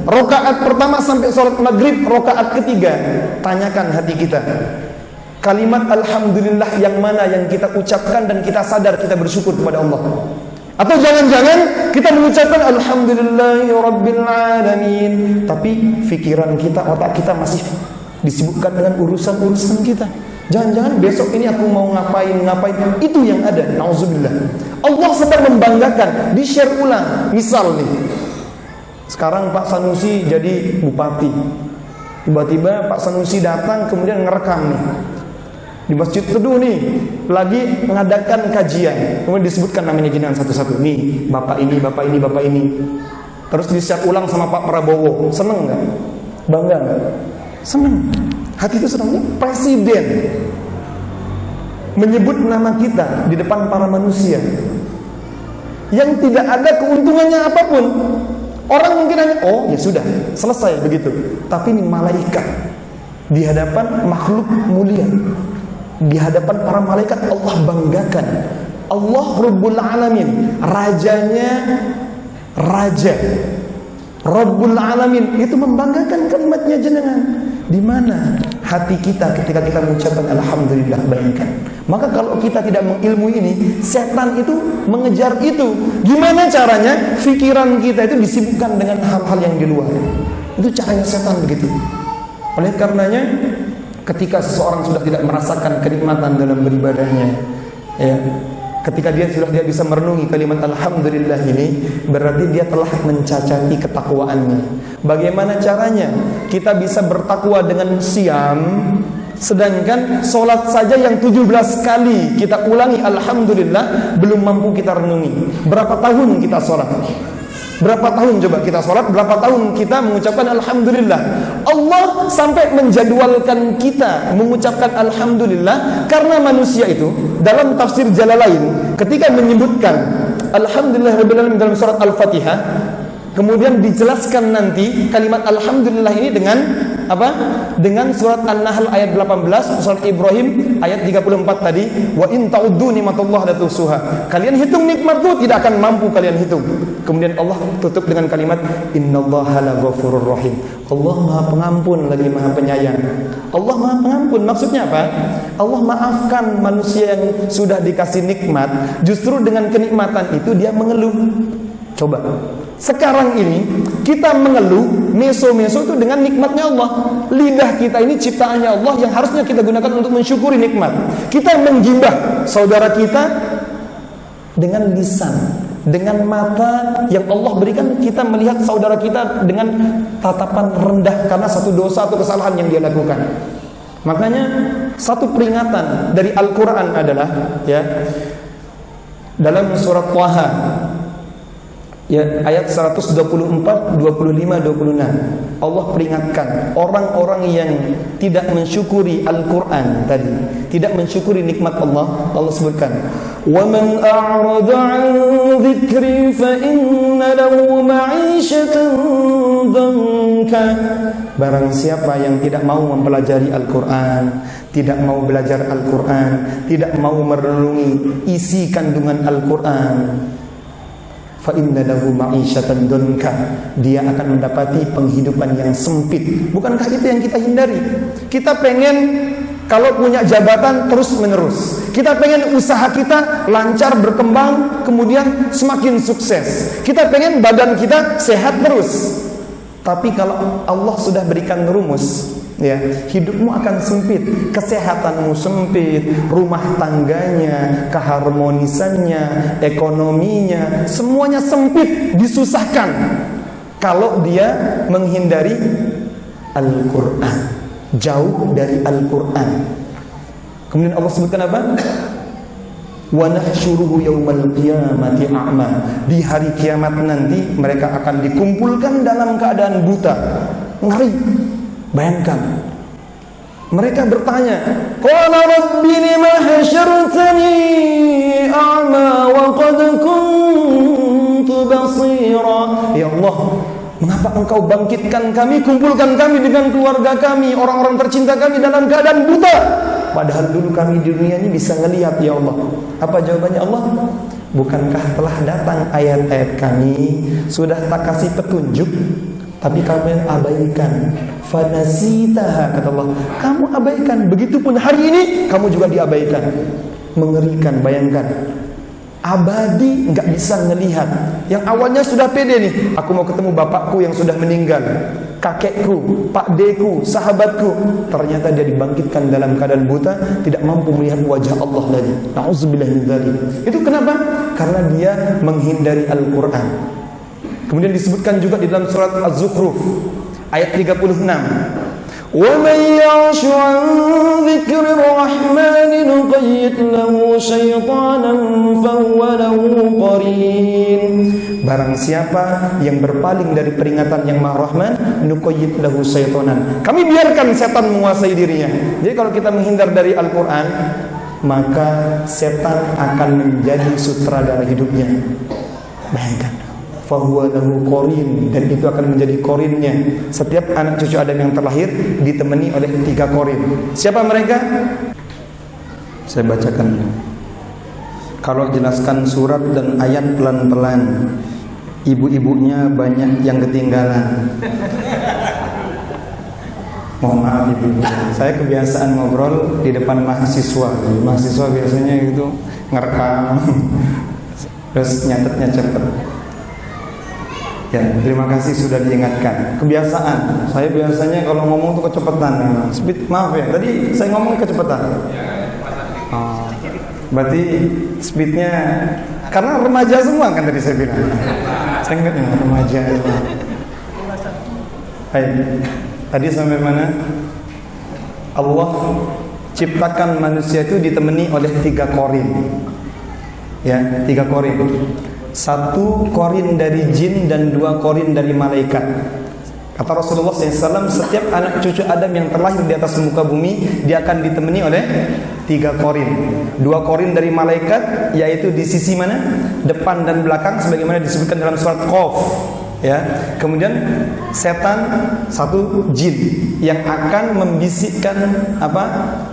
rakaat pertama sampai sholat maghrib, rakaat ketiga, tanyakan hati kita, kalimat alhamdulillah yang mana yang kita ucapkan dan kita sadar kita bersyukur kepada Allah? Atau jangan-jangan kita mengucapkan alhamdulillahi rabbil alamin, tapi pikiran kita, otak kita masih disibukkan dengan urusan-urusan kita. Jangan-jangan besok ini aku mau ngapain, itu yang ada. Nauzubillah. Allah sedang membanggakan, di-share ulang. Misal nih, sekarang Pak Sanusi jadi bupati. Tiba-tiba Pak Sanusi datang kemudian ngerekam nih di Masjid Teduh nih, lagi mengadakan kajian. Kemudian disebutkan namanya jenengan satu-satu. Nih, bapak ini, bapak ini, bapak ini. Terus di-share ulang sama Pak Prabowo. Seneng nggak? Bangga nggak? Senang. Hati itu senangnya. Presiden menyebut nama kita di depan para manusia yang tidak ada keuntungannya apapun. Orang mungkin hanya, oh ya sudah, selesai begitu. Tapi ini malaikat di hadapan makhluk mulia, di hadapan para malaikat Allah banggakan. Allah Rabbul Alamin, rajanya raja, Rabbul Alamin, itu membanggakan kalimatnya jenengan. Di mana hati kita ketika kita mengucapkan alhamdulillah? Bayangkan. Maka kalau kita tidak mengilmui ini, setan itu mengejar itu. Gimana caranya? Pikiran kita itu disibukkan dengan hal-hal yang di luar. Itu caranya setan begitu. Oleh karenanya, ketika seseorang sudah tidak merasakan kenikmatan dalam beribadahnya, ya, ketika dia bisa merenungi kalimat alhamdulillah ini, berarti dia telah mencacati ketakwaannya. Bagaimana caranya? Kita bisa bertakwa dengan siam, sedangkan sholat saja yang 17 kali kita ulangi alhamdulillah belum mampu kita renungi. Berapa tahun kita sholat? Berapa tahun coba kita sholat? Berapa tahun kita mengucapkan alhamdulillah? Allah sampai menjadwalkan kita mengucapkan alhamdulillah karena manusia itu dalam tafsir Jalalain ketika menyebutkan alhamdulillah rabbil alamin dalam surat Al-Fatihah, kemudian dijelaskan nanti kalimat alhamdulillah ini dengan apa? Dengan surat An-Nahl ayat 18, surat Ibrahim ayat 34 tadi, wa in ta'uddu nikmatallah la tuhsuha. Kalian hitung nikmat itu tidak akan mampu kalian hitung. Kemudian Allah tutup dengan kalimat innallaha laghafurur rahim. Allah Maha Pengampun lagi Maha Penyayang. Allah Maha Pengampun maksudnya apa? Allah maafkan manusia yang sudah dikasih nikmat, justru dengan kenikmatan itu dia mengeluh. Coba sekarang ini kita mengeluh meso-meso itu dengan nikmatnya Allah. Lidah kita ini ciptaannya Allah yang harusnya kita gunakan untuk mensyukuri nikmat. Kita menggibah saudara kita dengan lisan, dengan mata yang Allah berikan kita melihat saudara kita dengan tatapan rendah karena satu dosa atau kesalahan yang dia lakukan. Makanya satu peringatan dari Al-Quran adalah, ya, dalam surat Thaha, ya, ayat 124, 25, 26, Allah peringatkan orang-orang yang tidak mensyukuri Al-Quran tadi, tidak mensyukuri nikmat Allah. Allah sebutkan, وَمَنْ أَعْرَضَ عَنْ ذِكْرِي فَإِنَّ لَهُ مَعِيشَةً ضَنْكًا. Barang siapa yang tidak mau mempelajari Al-Quran, tidak mau belajar Al-Quran, tidak mau merenungi isi kandungan Al-Quran, فَإِنَّ لَهُ مَعِيشَةً ضَنْكًا, dia akan mendapati penghidupan yang sempit. Bukankah itu yang kita hindari? Kita pengen kalau punya jabatan terus menerus, kita pengen usaha kita lancar berkembang, kemudian semakin sukses, kita pengen badan kita sehat terus. Tapi kalau Allah sudah berikan rumus, ya, hidupmu akan sempit, kesehatanmu sempit, rumah tangganya, keharmonisannya, ekonominya, semuanya sempit, disusahkan kalau dia menghindari Al-Quran, jauh dari Al-Quran. Kemudian Allah sebutkan apa? Wa nahsyuruhu yaumal qiyamati a'ma. Di hari kiamat nanti mereka akan dikumpulkan dalam keadaan buta. Ngeri. Bayangkan. Mereka bertanya, qala rabbi lima hasyartani a'ma wa qad kuntu basira. Ya Allah, Mengapa engkau bangkitkan kami, kumpulkan kami dengan keluarga kami, orang-orang tercinta kami dalam keadaan buta? Padahal dulu kami di dunia ini bisa ngelihat, ya Allah. Apa jawabannya Allah? Bukankah telah datang ayat-ayat kami, sudah tak kasih petunjuk, tapi kamu abaikan. Fanasitaha, kata Allah. Kamu abaikan. Begitupun hari ini kamu juga diabaikan. Mengerikan, bayangkan. Abadi nggak bisa ngelihat. Yang awalnya sudah pede nih, aku mau ketemu bapakku yang sudah meninggal, kakekku, pakdeku, sahabatku. Ternyata dia dibangkitkan dalam keadaan buta, tidak mampu melihat wajah Allah lagi. Nauzubillah min dzalik. Itu kenapa? Karena dia menghindari Al-Quran. Kemudian disebutkan juga di dalam surat Az-Zukhruf ayat 36. وَمَنْ يَعْشُ عَنْ ذِكْرِ الرَّحْمَنِ نُقَيِّضْ لَهُ شَيْطَانًا فَهُوَ لَهُ قَرِينٌ. Barang siapa yang berpaling dari peringatan yang Maha Rahman, nuqayyid lahu syaitanan. Kami biarkan setan menguasai dirinya. Jadi kalau kita menghindar dari Al-Quran, maka setan akan menjadi sutradara hidupnya. Bayangkan. Fahuwa lahu qarin, dan itu akan menjadi korinnya. Setiap anak cucu Adam yang terlahir ditemani oleh 3 korin. Siapa mereka? Saya bacakan. Kalau jelaskan surat dan ayat pelan-pelan, ibu-ibunya banyak yang ketinggalan. Mohon maaf ibu-ibu. Saya kebiasaan ngobrol di depan mahasiswa. Mahasiswa biasanya gitu ngerekam, terus nyatetnya cepet. Ya, terima kasih sudah diingatkan. Kebiasaan. Saya biasanya kalau ngomong tuh kecepatan. Speed, maaf ya. Tadi saya ngomong kecepatan. Oh, berarti speednya karena remaja semua kan tadi saya bilang. Saya ingat ya, remaja. Baik. Tadi sampai mana? Allah ciptakan manusia itu ditemani oleh 3 korin. Ya, 3 korin. 1 korin dari jin dan 2 korin dari malaikat. Kata Rasulullah SAW, setiap anak cucu Adam yang terlahir di atas muka bumi, dia akan ditemani oleh 3 korin. 2 korin dari malaikat, yaitu di sisi mana? Depan dan belakang, sebagaimana disebutkan dalam surat Qaf. Ya. Kemudian setan 1 jin yang akan membisikkan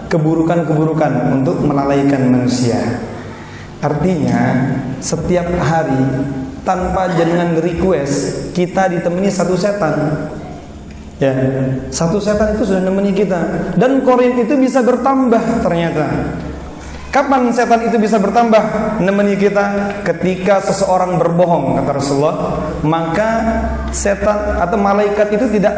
keburukan-keburukan untuk melalaikan manusia. Artinya setiap hari tanpa dengan request kita ditemani 1 setan. Ya, 1 setan itu sudah menemani kita. Dan korin itu bisa bertambah ternyata. Kapan setan itu bisa bertambah menemani kita? Ketika seseorang berbohong, kata Rasulullah, maka setan atau malaikat itu tidak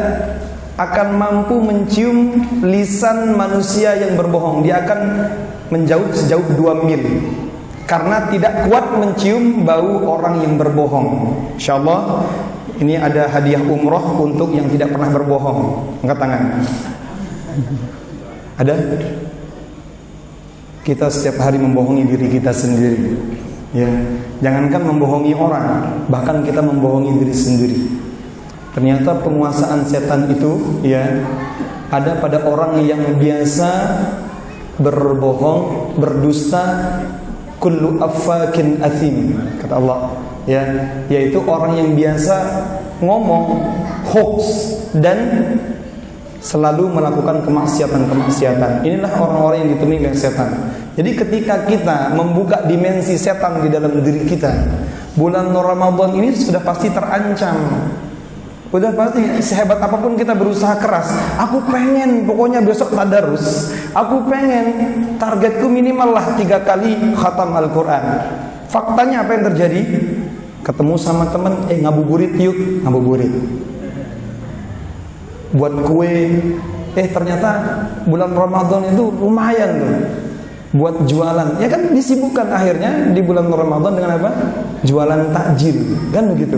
akan mampu mencium lisan manusia yang berbohong. Dia akan menjauh sejauh 2 mil. Karena tidak kuat mencium bau orang yang berbohong. Insyaallah ini ada hadiah umroh untuk yang tidak pernah berbohong. Angkat tangan. Ada? Kita setiap hari membohongi diri kita sendiri. Ya, jangankan membohongi orang, bahkan kita membohongi diri sendiri. Ternyata penguasaan setan itu ya ada pada orang yang biasa berbohong, berdusta. Kullu affakin athim, kata Allah, ya, yaitu orang yang biasa ngomong hoax dan selalu melakukan kemaksiatan. Inilah orang-orang yang ditemui oleh setan. Jadi ketika kita membuka dimensi setan di dalam diri kita, bulan Ramadan ini sudah pasti terancam. Udah pasti sehebat apapun kita berusaha keras, aku pengen pokoknya besok tadarus, aku pengen targetku minimal lah 3 kali khatam Al-Quran. Faktanya apa yang terjadi? Ketemu sama temen, ngabuburit yuk, ngabuburit. Buat kue, ternyata bulan Ramadan itu lumayan tuh buat jualan. Ya kan disibukkan akhirnya di bulan Ramadan dengan apa? Jualan takjil, kan begitu.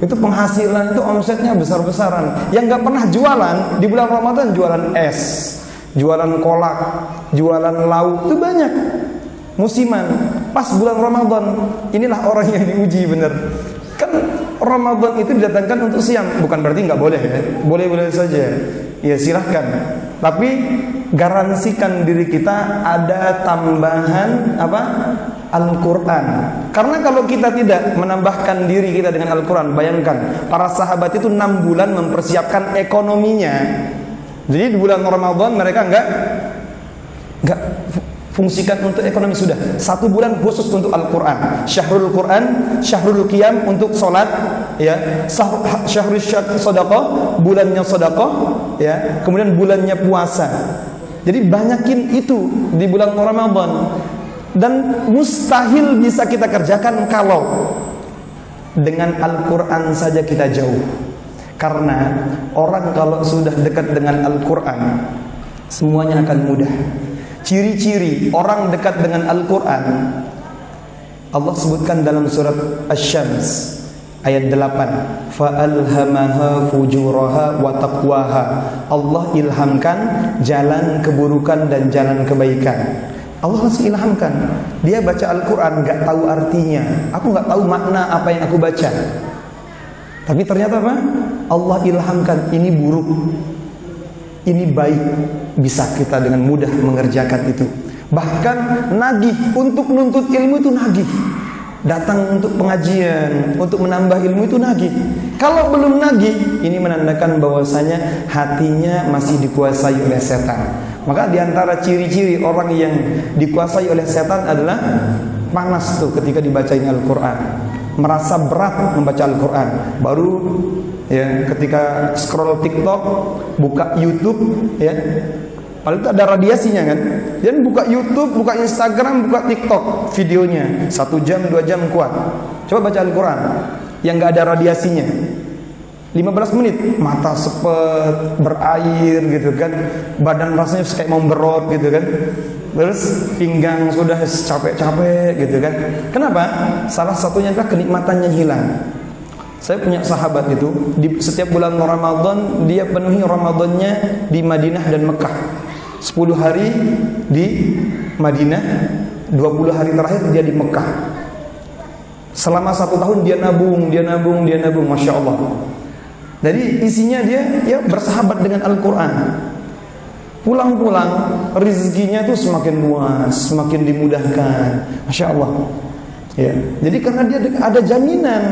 Itu penghasilan itu omsetnya besar-besaran. Yang gak pernah jualan di bulan Ramadan, jualan es, jualan kolak, jualan lauk, itu banyak. Musiman, pas bulan Ramadan, inilah orang yang diuji benar. Kan Ramadan itu didatangkan untuk siam, bukan berarti gak boleh ya. Boleh-boleh saja. Ya silahkan. Tapi garansikan diri kita ada tambahan Al-Quran. Karena kalau kita tidak menambahkan diri kita dengan Al-Quran, bayangkan para sahabat itu 6 bulan mempersiapkan ekonominya. Jadi di bulan Ramadan mereka enggak fungsikan untuk ekonomi, sudah 1 bulan khusus untuk Al-Quran. Syahrul Quran, Syahrul Qiyam untuk sholat, ya. Syahrul Sadaqah, bulannya Sadaqah, ya. Kemudian bulannya puasa. Jadi banyakin itu di bulan Ramadan. Dan mustahil bisa kita kerjakan kalau dengan Al-Quran saja kita jauh. Karena orang kalau sudah dekat dengan Al-Quran, semuanya akan mudah. Ciri-ciri orang dekat dengan Al-Quran Allah sebutkan dalam surat Asy-Syams ayat 8, fa'alhamaha fujuraha wa taqwaha. Allah ilhamkan jalan keburukan dan jalan kebaikan. Allah langsung ilhamkan. Dia baca Al-Quran gak tahu artinya, aku gak tahu makna apa yang aku baca, tapi ternyata apa? Allah ilhamkan, ini buruk, ini baik. Bisa kita dengan mudah mengerjakan itu. Bahkan nagih untuk menuntut ilmu itu nagih. Datang untuk pengajian, untuk menambah ilmu itu nagih. Kalau belum nagih, ini menandakan bahwasanya hatinya masih dikuasai oleh setan. Maka diantara ciri-ciri orang yang dikuasai oleh setan adalah panas tuh ketika dibacain Al-Quran, merasa berat membaca Al-Quran. Baru ya ketika scroll TikTok, buka YouTube, ya paling itu ada radiasinya kan. Dan buka YouTube, buka Instagram, buka TikTok, videonya 1 jam 2 jam kuat. Coba baca Al-Quran yang gak ada radiasinya, 15 menit mata sepet, berair gitu kan, badan rasanya kayak mau berot gitu kan, terus pinggang sudah capek-capek gitu kan. Kenapa? Salah satunya adalah kenikmatannya hilang. Saya punya sahabat itu, di setiap bulan Ramadan dia penuhi Ramadannya di Madinah dan Mekah. 10 hari di Madinah, 20 hari terakhir dia di Mekah. Selama 1 tahun dia nabung, Masya Allah. Jadi isinya dia ya bersahabat dengan Al-Quran. Pulang-pulang rezekinya tuh semakin luas, semakin dimudahkan, Masya Allah. Ya, jadi karena dia ada jaminan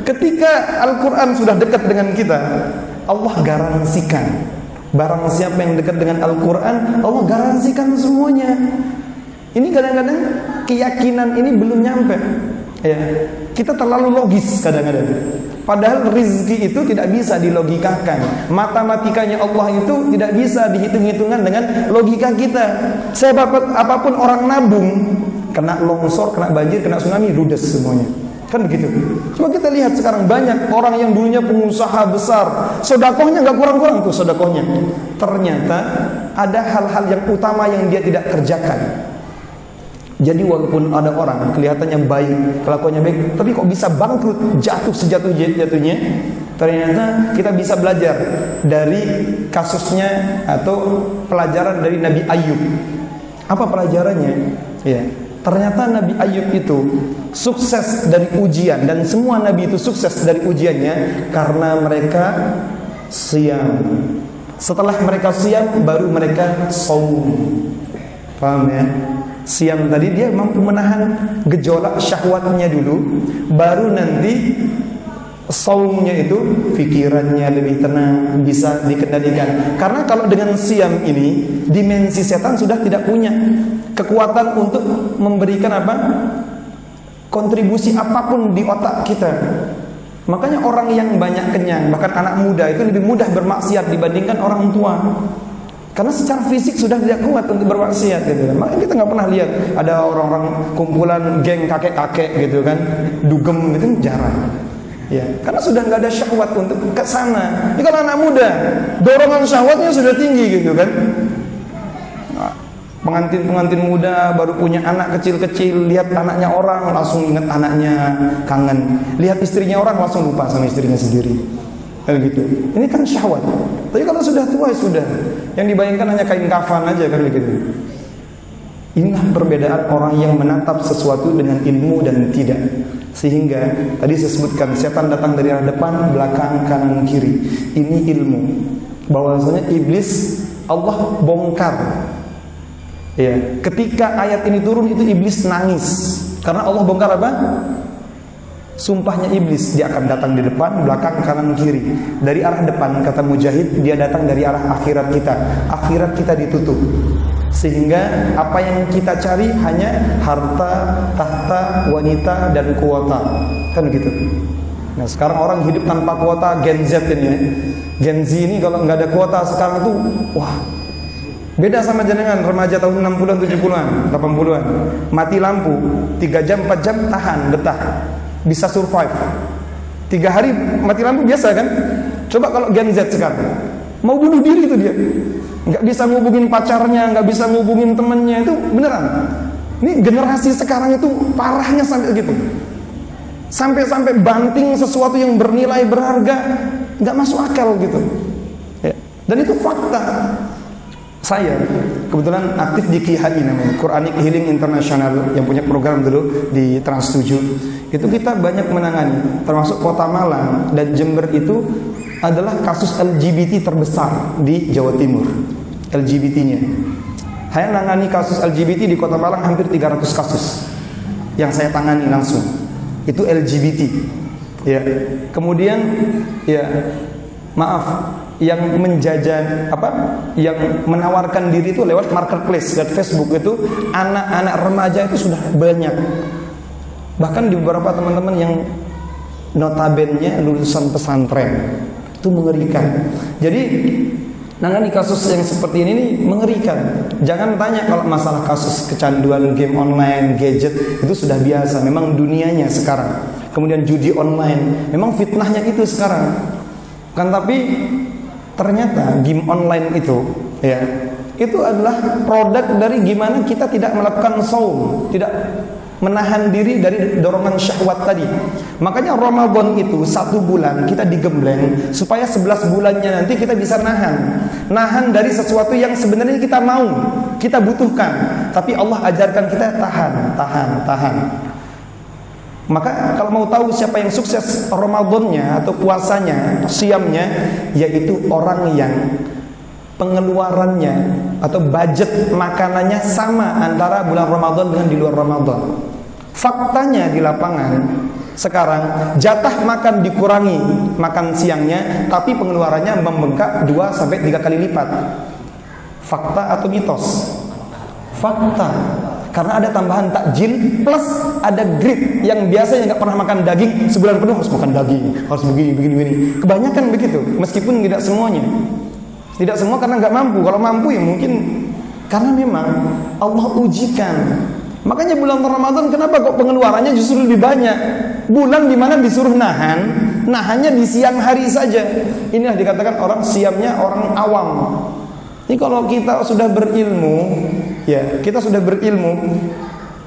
ketika Al-Quran sudah dekat dengan kita, Allah garansikan. Barang siapa yang dekat dengan Al-Quran, Allah garansikan semuanya. Ini kadang-kadang keyakinan ini belum nyampe. Ya, kita terlalu logis kadang-kadang. Padahal rizki itu tidak bisa dilogikakan. Matematikanya Allah itu tidak bisa dihitung-hitungan dengan logika kita. Sebab apapun orang nabung, kena longsor, kena banjir, kena tsunami, ludes semuanya. Kan begitu. Coba kita lihat sekarang banyak orang yang dulunya pengusaha besar, sedekahnya nggak kurang-kurang tuh sedekahnya. Ternyata ada hal-hal yang utama yang dia tidak kerjakan. Jadi walaupun ada orang kelihatannya baik, kelakuannya baik, tapi kok bisa bangkrut, jatuh sejatuh-jatuhnya. Ternyata kita bisa belajar dari kasusnya atau pelajaran dari Nabi Ayub. Apa pelajarannya? Ya, ternyata Nabi Ayub itu sukses dari ujian, dan semua nabi itu sukses dari ujiannya karena mereka siam. Setelah mereka siam, baru mereka saum. Paham ya? Siam tadi dia mampu menahan gejolak syahwatnya dulu, baru nanti saumnya itu pikirannya lebih tenang, bisa dikendalikan. Karena kalau dengan siam ini, dimensi setan sudah tidak punya kekuatan untuk memberikan apa? Kontribusi apapun di otak kita. Makanya orang yang banyak kenyang, bahkan anak muda itu lebih mudah bermaksiat dibandingkan orang tua. Karena secara fisik sudah tidak kuat untuk bermaksiat gitu. Makanya kita nggak pernah lihat ada orang-orang kumpulan geng kakek-kakek gitu kan, dugem gitu, jarang. Ya, karena sudah nggak ada syahwat untuk ke sana. Ini kalau anak muda, dorongan syahwatnya sudah tinggi gitu kan. Pengantin-pengantin muda baru punya anak kecil-kecil, lihat anaknya orang langsung ingat anaknya, kangen. Lihat istrinya orang langsung lupa sama istrinya sendiri. Kayak gitu. Ini kan syahwat. Tapi kalau sudah tua sudah, yang dibayangkan hanya kain kafan aja kan begitu. Inilah perbedaan orang yang menatap sesuatu dengan ilmu dan tidak. Sehingga tadi saya sebutkan setan datang dari arah depan, belakang, kanan, kiri. Ini ilmu. Bahwasanya iblis Allah bongkar. Ya, ketika ayat ini turun itu iblis nangis. Karena Allah bongkar apa? Sumpahnya iblis. Dia akan datang di depan, belakang, kanan, kiri. Dari arah depan, kata Mujahid, dia datang dari arah akhirat kita. Akhirat kita ditutup, sehingga apa yang kita cari hanya harta, tahta, wanita, dan kuota. Kan gitu. Nah sekarang orang hidup tanpa kuota, Gen Z ini ya. Gen Z ini kalau nggak ada kuota sekarang tuh, wah, beda sama jenengan remaja tahun 60-an, 70-an, 80-an. Mati lampu 3 jam, 4 jam tahan, betah, bisa survive. 3 hari mati lampu biasa kan. Coba kalau Gen Z sekarang mau bunuh diri itu dia, nggak bisa ngubungin pacarnya, nggak bisa ngubungin temennya, itu beneran. Ini generasi sekarang itu parahnya sampai gitu. Sampai banting sesuatu yang bernilai berharga, nggak masuk akal gitu. Ya. Dan itu fakta. Saya kebetulan aktif di KHI namanya, Quranic Healing International, yang punya program dulu di Trans 7. Itu kita banyak menangani, termasuk Kota Malang dan Jember itu adalah kasus LGBT terbesar di Jawa Timur. LGBT-nya. Saya nangani kasus LGBT di Kota Malang hampir 300 kasus yang saya tangani langsung. Itu LGBT. Ya. Kemudian ya, maaf, yang menjajah yang menawarkan diri itu lewat marketplace dan Facebook itu anak-anak remaja itu sudah banyak. Bahkan di beberapa teman-teman yang notabene lulusan pesantren, itu mengerikan. Jadi nangani kasus yang seperti ini nih mengerikan. Jangan tanya kalau masalah kasus kecanduan game online, gadget, itu sudah biasa. Memang dunianya sekarang. Kemudian judi online, memang fitnahnya itu sekarang. Kan tapi ternyata game online itu, ya, itu adalah produk dari gimana kita tidak melakukan saum, tidak menahan diri dari dorongan syahwat tadi. Makanya Ramadan itu 1 bulan kita digembleng supaya 11 bulannya nanti kita bisa nahan dari sesuatu yang sebenarnya kita mau, kita butuhkan, tapi Allah ajarkan kita tahan. Maka kalau mau tahu siapa yang sukses Ramadannya atau puasanya, siamnya, yaitu orang yang pengeluarannya atau budget makanannya sama antara bulan Ramadan dengan di luar Ramadan. Faktanya di lapangan sekarang jatah makan dikurangi makan siangnya, tapi pengeluarannya membengkak 2-3 kali lipat. Fakta atau mitos? Fakta. Karena ada tambahan takjil plus ada grid yang biasanya nggak pernah makan daging, sebulan penuh harus makan daging, harus begini. Kebanyakan begitu, meskipun tidak semuanya. Tidak semua karena nggak mampu. Kalau mampu ya mungkin karena memang Allah ujikan. Makanya bulan Ramadan kenapa kok pengeluarannya justru lebih banyak? Bulan dimana disuruh nahannya di siang hari saja. Inilah dikatakan orang siamnya orang awam. Ini kalau kita sudah berilmu, ya kita sudah berilmu,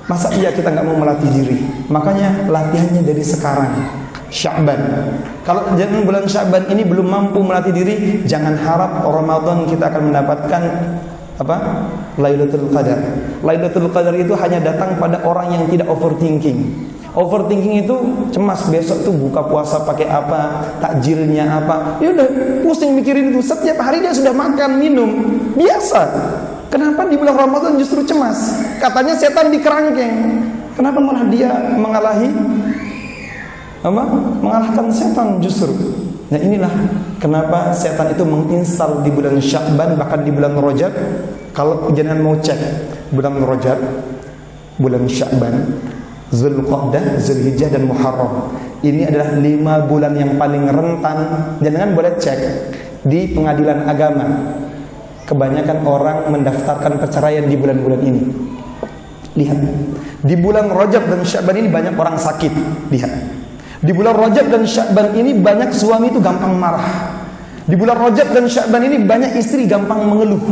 masa iya kita nggak mau melatih diri? Makanya latihannya dari sekarang. Sya'ban. Kalau jangan bulan Sya'ban ini belum mampu melatih diri, jangan harap Ramadan kita akan mendapatkan Lailatul Qadar. Lailatul Qadar itu hanya datang pada orang yang tidak overthinking. Overthinking itu cemas besok tuh buka puasa pakai apa, takjilnya apa. Ya udah pusing mikirin itu. Setiap hari dia sudah makan, minum, biasa. Kenapa di bulan Ramadan justru cemas? Katanya setan dikerangkeng. Kenapa malah dia mengalahkan setan justru? Nah inilah kenapa setan itu menginstal di bulan Sya'ban, bahkan di bulan Rajab. Kalau jangan mau cek bulan Rajab, bulan Sya'ban, Zulqa'dah, Zulhijjah dan Muharram. Ini adalah 5 bulan yang paling rentan. Jangan boleh cek di pengadilan agama. Kebanyakan orang mendaftarkan perceraian di bulan-bulan ini. Lihat, di bulan Rajab dan Sya'ban ini banyak orang sakit. Lihat, di bulan Rajab dan Sya'ban ini banyak suami itu gampang marah. Di bulan Rajab dan Sya'ban ini banyak istri gampang mengeluh.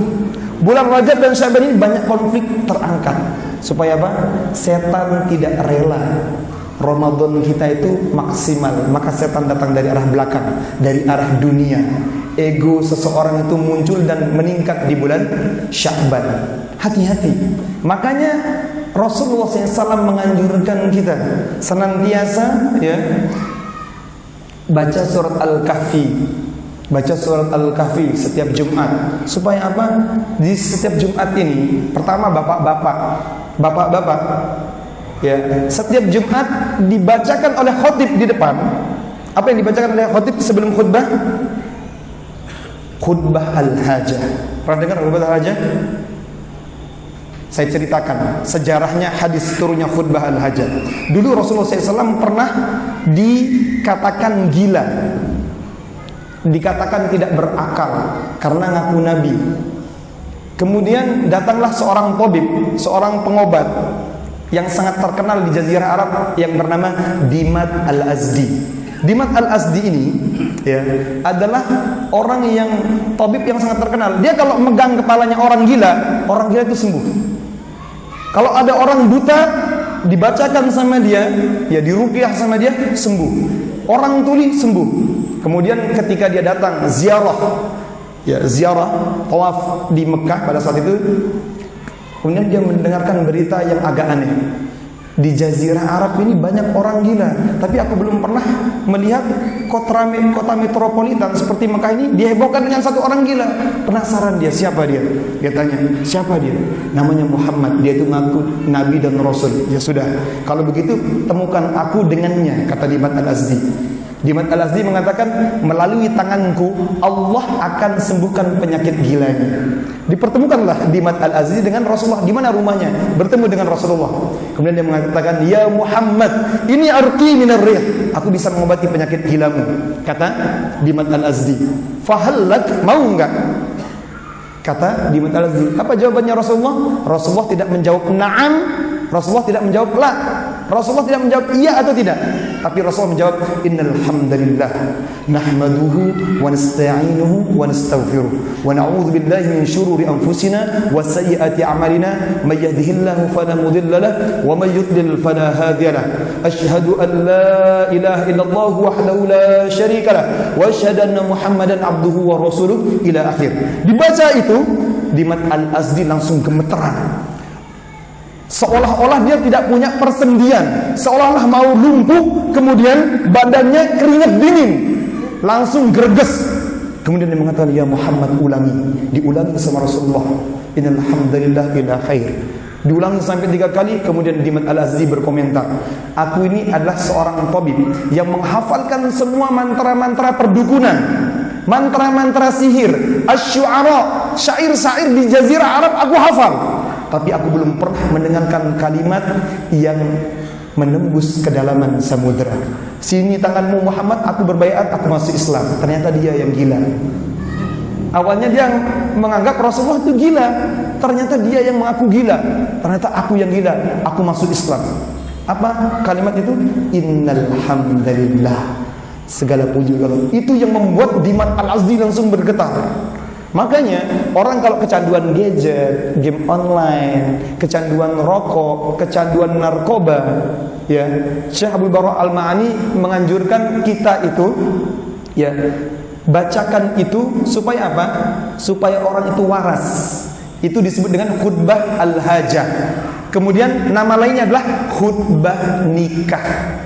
Bulan Rajab dan Sya'ban ini banyak konflik terangkat. Supaya apa? Setan tidak rela Ramadan kita itu maksimal. Maka setan datang dari arah belakang, dari arah dunia. Ego seseorang itu muncul dan meningkat di bulan Sya'ban. Hati-hati. Makanya Rasulullah SAW menganjurkan kita senantiasa ya baca surat Al-Kahfi. Baca surat Al-Kahfi setiap Jumat. Supaya apa? Di setiap Jumat ini, pertama bapak-bapak, Ya, setiap Jumat dibacakan oleh khotib di depan. Apa yang dibacakan oleh khotib sebelum khutbah? Khutbah al-hajah. Pernah dengar khutbah al-hajah? Saya ceritakan sejarahnya hadis turunnya khutbah al-hajah. Dulu Rasulullah SAW pernah dikatakan gila, dikatakan tidak berakal karena ngaku nabi. Kemudian datanglah seorang tabib, seorang pengobat yang sangat terkenal di Jazirah Arab yang bernama Dimat al-Azdi. Dimat al-Azdi ini ya adalah orang yang tabib yang sangat terkenal. Dia kalau megang kepalanya orang gila itu sembuh. Kalau ada orang buta dibacakan sama dia, ya diruqyah sama dia, sembuh. Orang tuli sembuh. Kemudian ketika dia datang ziarah tawaf di Mekah pada saat itu, kemudian dia mendengarkan berita yang agak aneh. Di Jazirah Arab ini banyak orang gila, tapi aku belum pernah melihat kota metropolitan seperti Mekah ini dihebohkan dengan satu orang gila. Penasaran dia, siapa dia? Dia tanya, siapa dia? Namanya Muhammad, dia itu ngaku nabi dan rasul. Ya sudah, kalau begitu temukan aku dengannya, kata Dimat al-Azdi. Dimat al-Azdi mengatakan, melalui tanganku Allah akan sembuhkan penyakit gilanya. Dipertemukanlah Dimat al-Azdi dengan Rasulullah. Di mana rumahnya? Bertemu dengan Rasulullah. Kemudian dia mengatakan, ya Muhammad, ini arqi minar rih. Aku bisa mengobati penyakit gilamu. Kata Dimat al-Azdi. Fahallak, mau enggak? Kata Dimat al-Azdi. Apa jawabannya Rasulullah? Rasulullah tidak menjawab na'am, Rasulullah tidak menjawab la, Rasulullah tidak menjawab iya atau tidak, tapi Rasulullah menjawab innal hamdalillah nahmaduhu wa nasta'inuhu wa nastaghfiruh wa na'udzu billahi min shururi anfusina wa sayyiati a'malina may yahdihillahu fala mudilla lahu wa may yudlil fala hadiya lahu asyhadu an la ilaha illallah wahdahu la syarika lahu wa asyhadu anna muhammadan abduhu wa rasuluh ila akhir. Dibaca itu Dimat al-Azdi langsung gemeteran, seolah-olah dia tidak punya persendian, seolah-olah mau lumpuh, kemudian badannya keringat dingin, langsung greges. Kemudian dia mengatakan, ya Muhammad, diulangi sama Rasulullah, innal hamdalillah ila khair. Diulangi sampai 3 kali. Kemudian Dimat al-Azdi berkomentar, aku ini adalah seorang tabib yang menghafalkan semua mantra-mantra perdukunan, mantra-mantra sihir, asy'ara, syair-syair di Jazirah Arab aku hafal. Tapi aku belum pernah mendengarkan kalimat yang menembus kedalaman samudera. Sini tanganmu Muhammad, aku berbaiat, aku masuk Islam. Ternyata dia yang gila. Awalnya dia menganggap Rasulullah itu gila, ternyata dia yang mengaku gila. Ternyata aku yang gila, aku masuk Islam. Apa kalimat itu? Innal hamdalillah, segala puji Allah. Itu yang membuat Dimat al-Azdi langsung bergetar. Makanya orang kalau kecanduan gadget, game online, kecanduan rokok, kecanduan narkoba, ya, Syekh Abdul Barra Al-Ma'ani menganjurkan kita itu, ya, bacakan itu supaya apa? Supaya orang itu waras. Itu disebut dengan khutbah al-hajah. Kemudian nama lainnya adalah khutbah nikah.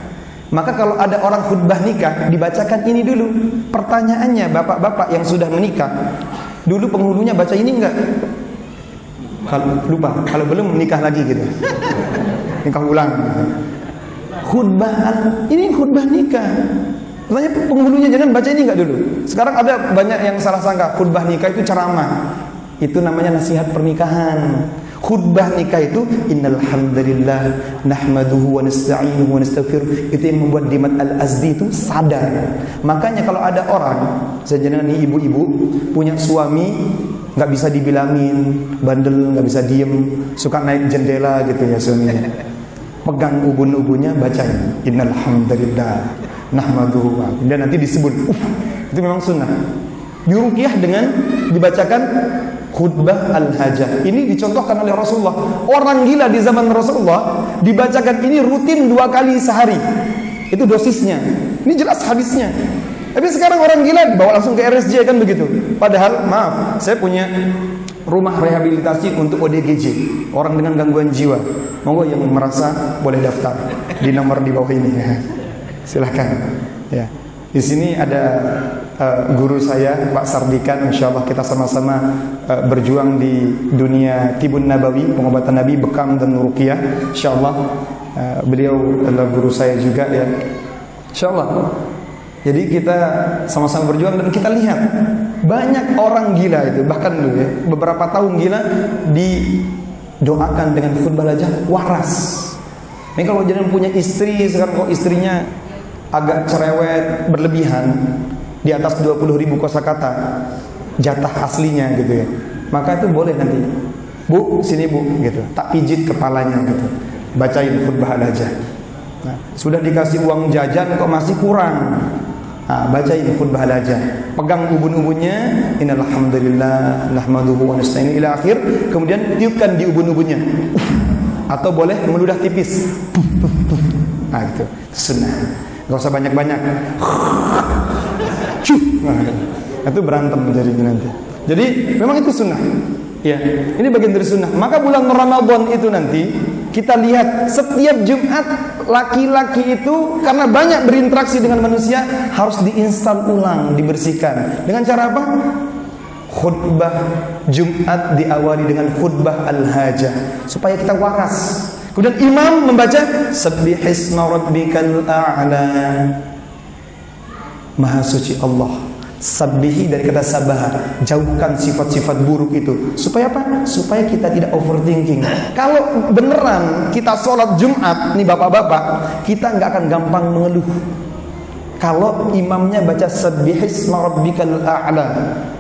Maka kalau ada orang khutbah nikah, dibacakan ini dulu. Pertanyaannya, bapak-bapak yang sudah menikah, dulu penghulunya baca ini enggak? Kalau lupa, kalau belum menikah lagi gitu. Nikah ulang. Ini khutbah nikah. Tanya penghulunya, jangan baca ini enggak dulu. Sekarang ada banyak yang salah sangka khutbah nikah itu ceramah. Itu namanya nasihat pernikahan. Khutbah nikah itu innal hamdalillah nahmaduhu wa nasta'inuhu wa nastaghfiruh. Itu yang membuat Dimat al-Azdi itu sadar. Makanya kalau ada orang, sejenengan nih ibu-ibu punya suami nggak bisa dibilangin, bandel, nggak bisa diem, suka naik jendela gitu ya suaminya. Pegang ubun-ubunnya, bacain innal hamdalillah nahmaduhu. Dan nanti disebut itu memang sunnah. Diruqyah dengan dibacakan khutbah al-hajah. Ini dicontohkan oleh Rasulullah. Orang gila di zaman Rasulullah dibacakan ini rutin 2 kali sehari. Itu dosisnya. Ini jelas hadisnya. Tapi sekarang orang gila dibawa langsung ke RSJ kan begitu. Padahal maaf, saya punya rumah rehabilitasi untuk ODGJ, orang dengan gangguan jiwa. Monggo yang merasa boleh daftar di nomor di bawah ini ya. Silakan. Ya. Di sini ada guru saya Pak Sardikan, insyaallah kita sama-sama berjuang di dunia tibun nabawi, pengobatan nabi, bekam dan ruqyah. Insyaallah Beliau adalah guru saya juga ya. Insyaallah. Jadi kita sama-sama berjuang dan kita lihat banyak orang gila itu, bahkan dulu ya, beberapa tahun gila didoakan dengan khutbah lajah waras. Ini kalau jangan punya istri, sekarang kok istrinya agak cerewet, berlebihan, di atas 20.000 kosakata jatah aslinya gitu ya, maka itu boleh nanti, Bu, sini Bu, gitu, tak pijit kepalanya gitu, bacain khutbah lajah. Nah, sudah dikasih uang jajan kok masih kurang, nah, bacain khutbah lajah, pegang ubun-ubunnya, innal hamdalillah nahmaduhu wa nasta'inu ila akhir, kemudian tiupkan di ubun-ubunnya, atau boleh meludah tipis, nah gitu, sunnah, nggak usah banyak-banyak, nah, itu berantem jadinya nanti. Jadi memang itu sunnah, ya, ini bagian dari sunnah. Maka bulan Ramadan itu nanti kita lihat setiap Jumat laki-laki itu karena banyak berinteraksi dengan manusia harus diinstal ulang, dibersihkan. Dengan cara apa? Khutbah Jumat diawali dengan khutbah al-hajah supaya kita waras. Kemudian imam membaca Subbihisma rabbikal a'la. Maha suci Allah. Sabbihi dari kata sabah, jauhkan sifat-sifat buruk itu. Supaya apa? Supaya kita tidak overthinking. Kalau beneran kita sholat Jumat, nih bapak-bapak, kita nggak akan gampang mengeluh. Kalau imamnya baca Subbihisma rabbikal a'la,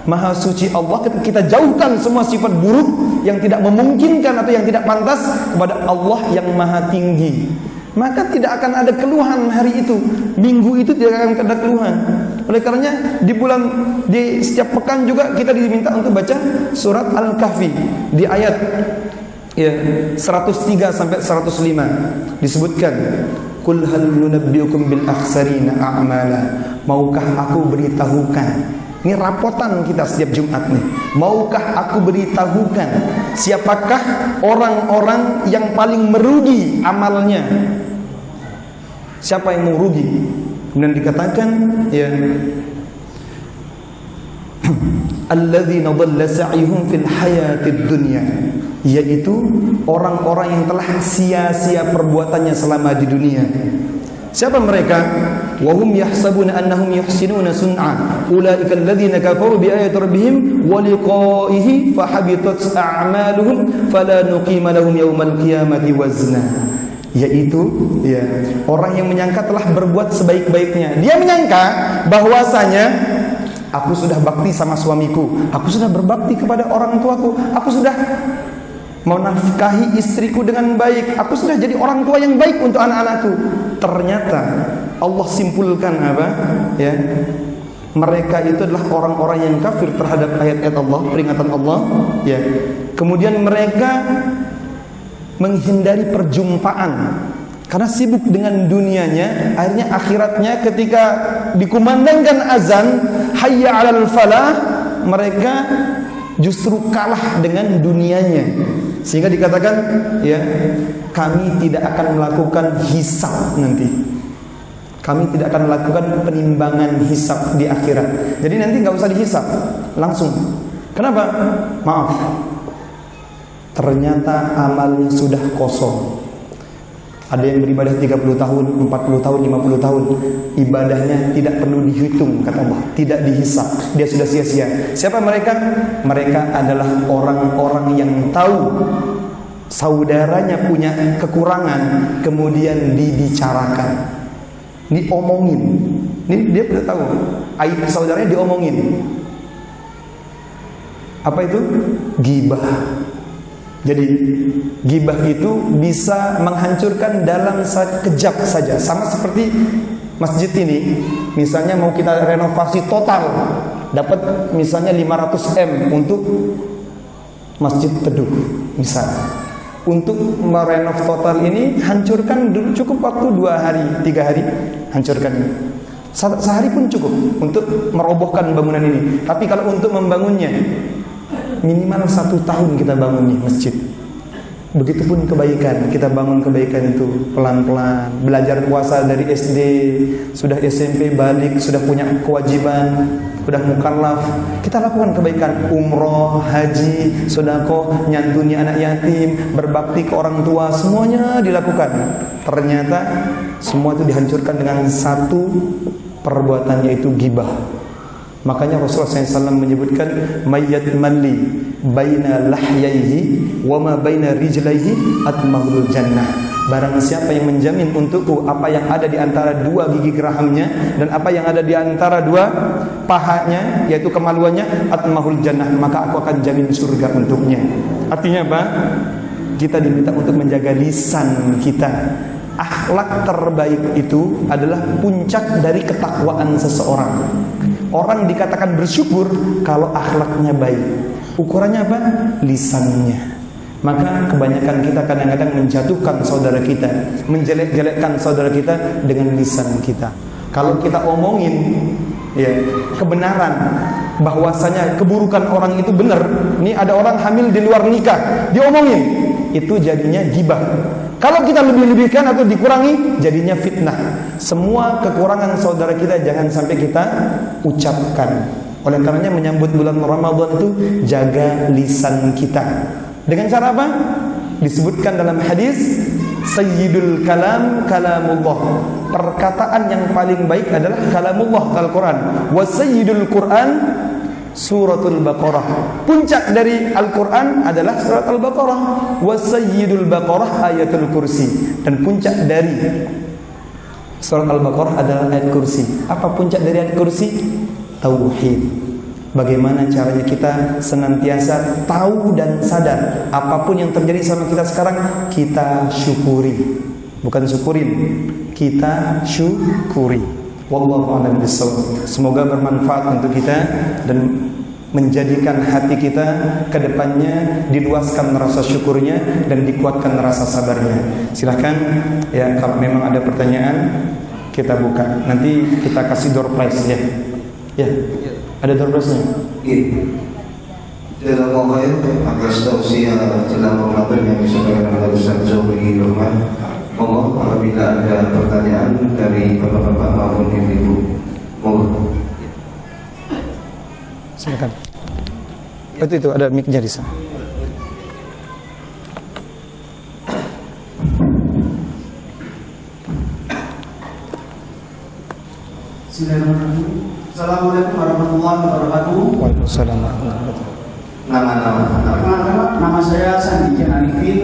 Maha suci Allah, kita jauhkan semua sifat buruk yang tidak memungkinkan atau yang tidak pantas kepada Allah yang maha tinggi, maka tidak akan ada keluhan hari itu. Minggu itu tidak akan ada keluhan. Oleh karenanya di setiap pekan juga kita diminta untuk baca surat Al-Kahfi di ayat 103 sampai 105 disebutkan, Qul hal nunabbiukum bil akhsarina a'mala. Maukah aku beritahukan? Ini rapotan kita setiap Jumat nih. Maukah aku beritahukan siapakah orang-orang yang paling merugi amalnya? Siapa yang mau rugi? Kemudian dikatakan ya, alladzina dhalla sa'yuhum fil hayatid dunya, yaitu orang-orang yang telah sia-sia perbuatannya selama di dunia. Siapa mereka? Wa hum yahsabuna annahum yuhsinuna sun'a. Ulaika alladzina kafaru bi ayati rabbihim wa liqa'ihi fa habitat a'maluhum fala nuqima lahum yaumal qiyamati wazna. Yaitu ya, orang yang menyangka telah berbuat sebaik-baiknya. Dia menyangka bahwasanya aku sudah bakti sama suamiku, aku sudah berbakti kepada orang tuaku, aku sudah menafkahi istriku dengan baik, aku sudah jadi orang tua yang baik untuk anak-anakku. Ternyata Allah simpulkan apa? Ya, mereka itu adalah orang-orang yang kafir terhadap ayat-ayat Allah, peringatan Allah. Ya, kemudian mereka menghindari perjumpaan karena sibuk dengan dunianya. Akhirnya akhiratnya ketika dikumandangkan azan hayya 'alal falah, mereka justru kalah dengan dunianya, sehingga dikatakan ya, kami tidak akan melakukan hisab nanti, kami tidak akan melakukan penimbangan hisab di akhirat. Jadi nanti nggak usah dihisab, langsung. Kenapa? Maaf, ternyata amalnya sudah kosong. Ada yang beribadah 30 tahun, 40 tahun, 50 tahun, ibadahnya tidak perlu dihitung, kata Allah, tidak dihisab, dia sudah sia-sia. Siapa mereka? Mereka adalah orang-orang yang tahu saudaranya punya kekurangan, kemudian dibicarakan, diomongin. Ini dia sudah tahu aib saudaranya, diomongin. Apa itu? Ghibah. Jadi ghibah itu bisa menghancurkan dalam sekejap saja. Sama seperti masjid ini, misalnya mau kita renovasi total, dapat misalnya 500 M untuk masjid teduh misalnya. Untuk merenov total ini, hancurkan dulu cukup waktu 2 hari, 3 hari, hancurkan ini. Sehari pun cukup untuk merobohkan bangunan ini. Tapi kalau untuk membangunnya, minimal 1 tahun kita bangun nih masjid. Begitupun kebaikan, kita bangun kebaikan itu pelan-pelan. Belajar puasa dari SD, sudah SMP balik, sudah punya kewajiban, sudah mukallaf, kita lakukan kebaikan. Umroh, haji, sedekah, nyantuni anak yatim, berbakti ke orang tua, semuanya dilakukan. Ternyata semua itu dihancurkan dengan satu perbuatan, yaitu ghibah. Makanya Rasulullah SAW menyebutkan mayyat mali baina lahyaihi wa ma baina rijlaihi atmahul jannah. Barang siapa yang menjamin untukku apa yang ada di antara dua gigi gerahamnya dan apa yang ada di antara dua pahanya, yaitu kemaluannya, atmahul jannah, maka aku akan jamin surga untuknya. Artinya apa? Kita diminta untuk menjaga lisan kita. Akhlak terbaik itu adalah puncak dari ketakwaan seseorang. Orang dikatakan bersyukur kalau akhlaknya baik. Ukurannya apa? Lisannya. Maka kebanyakan kita kadang-kadang menjatuhkan saudara kita, menjelek-jelekkan saudara kita dengan lisan kita. Kalau kita omongin ya kebenaran, bahwasanya keburukan orang itu benar, ini ada orang hamil di luar nikah, diomongin, itu jadinya ghibah. Kalau kita lebih-lebihkan atau dikurangi, jadinya fitnah. Semua kekurangan saudara kita jangan sampai kita ucapkan. Oleh karenanya menyambut bulan Ramadan itu jaga lisan kita. Dengan cara apa? Disebutkan dalam hadis, Sayyidul kalam kalamullah. Perkataan yang paling baik adalah kalamullah, Al-Quran. Wa Sayyidul Quran Suratul Baqarah. Puncak dari Al-Quran adalah surat Al-Baqarah. Wa Sayyidul Baqarah ayatul kursi. Dan puncak dari surat Al-Baqarah adalah ayat kursi. Apa puncak dari ayat kursi? Tauhid. Bagaimana caranya kita senantiasa tahu dan sadar apapun yang terjadi sama kita sekarang, kita syukuri. Bukan syukurin, kita syukuri. Wallahu a'lam bishawab. Semoga bermanfaat untuk kita dan menjadikan hati kita ke depannya diluaskan rasa syukurnya dan dikuatkan rasa sabarnya. Silahkan ya, kalau memang ada pertanyaan kita buka. Nanti kita kasih door prize ya. Ya. Ada door prize-nya? Iya. Jazakallahu khair atas tausiah jelang Ramadan yang disampaikan oleh Ustaz Zohri Rahman. Mohon apabila ada pertanyaan dari bapak-bapak maupun ibu-ibu, mohon. Silakan. Itu ada mic-nya di sana. Bismillahirrahmanirrahim. Assalamualaikum warahmatullahi wabarakatuh. Waalaikumsalam warahmatullahi wabarakatuh. Nama saya Sandi Jan Arifin.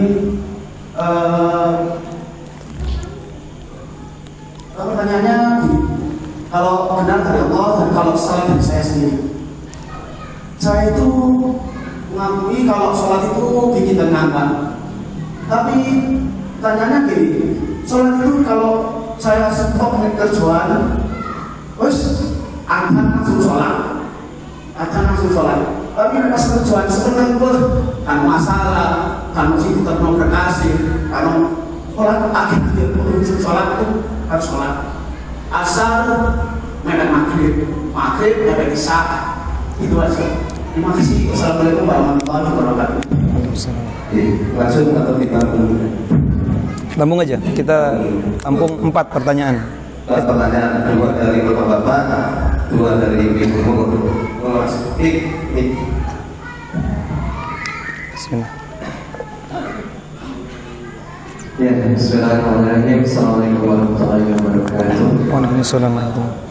Pertanyaannya, kalau benar dari Allah dan kalau salah dari saya sendiri. Saya itu mengakui kalau sholat itu bikin tenangkan. Tapi pertanyaannya gini, sholat itu kalau saya stop kerjaan, terus akan langsung sholat. Tapi pas kerjaan sebenarnya itu kan masalah, kan masih tetap mau berkasih, kalau sholat akhirnya untuk sholat itu harus sholat. Asar mepet maghrib mepet isya, itu aja. Terima kasih. Assalamualaikum warahmatullahi wabarakatuh. Langsung atau kita Lambung aja, kita tampung 4 pertanyaan. Pertanyaan 2 dari bapak-bapak, 2 dari ibu-ibu. Bismillah. Ya, bismillahirrahmanirrahim. Assalamualaikum warahmatullahi wabarakatuh. Waalaikumsalam warahmatullahi wabarakatuh.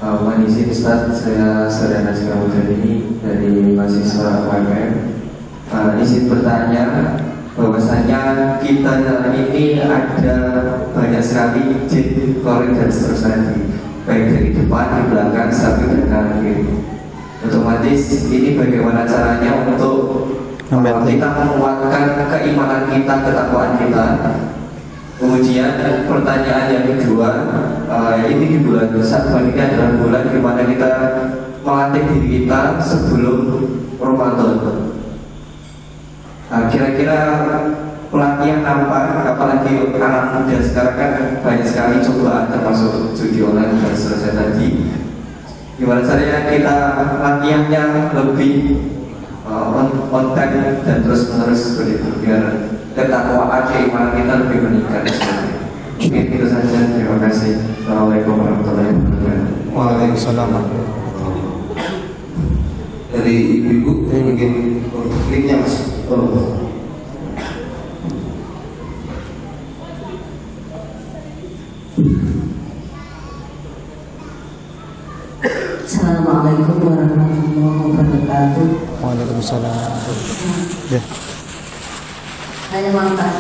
Mohon izin Ustaz, saya Saudara Nazira ini dari mahasiswa UMM. Izin bertanya bahwasanya kita ini ada banyak sekali jin, korin dan seterusnya, baik dari depan, di belakang, samping dan kanan kiri. Otomatis ini bagaimana caranya untuk kita menguatkan keimanan kita, ketakwaan kita. Kemudian pertanyaan yang kedua, ini di bulan Syawal ini adalah bulan di mana kita melatih diri kita sebelum Ramadan. Kira-kira pelatihan apa, apalagi anak muda sekarang kan banyak sekali cobaan termasuk judi online dan seterusnya tadi. Gimana caranya kita latihannya lebih on time dan terus menerus seperti itu biar ketakwaan keimanan kita lebih meningkat. Mungkin itu saja. Terima kasih. Assalamualaikum warahmatullahi wabarakatuh. Waalaikumsalam. Dari ibu-ibu mungkin linknya mas. Assalamualaikum warahmatullahi wabarakatuh. Waalaikumsalam. Ya. Saya mau tanya,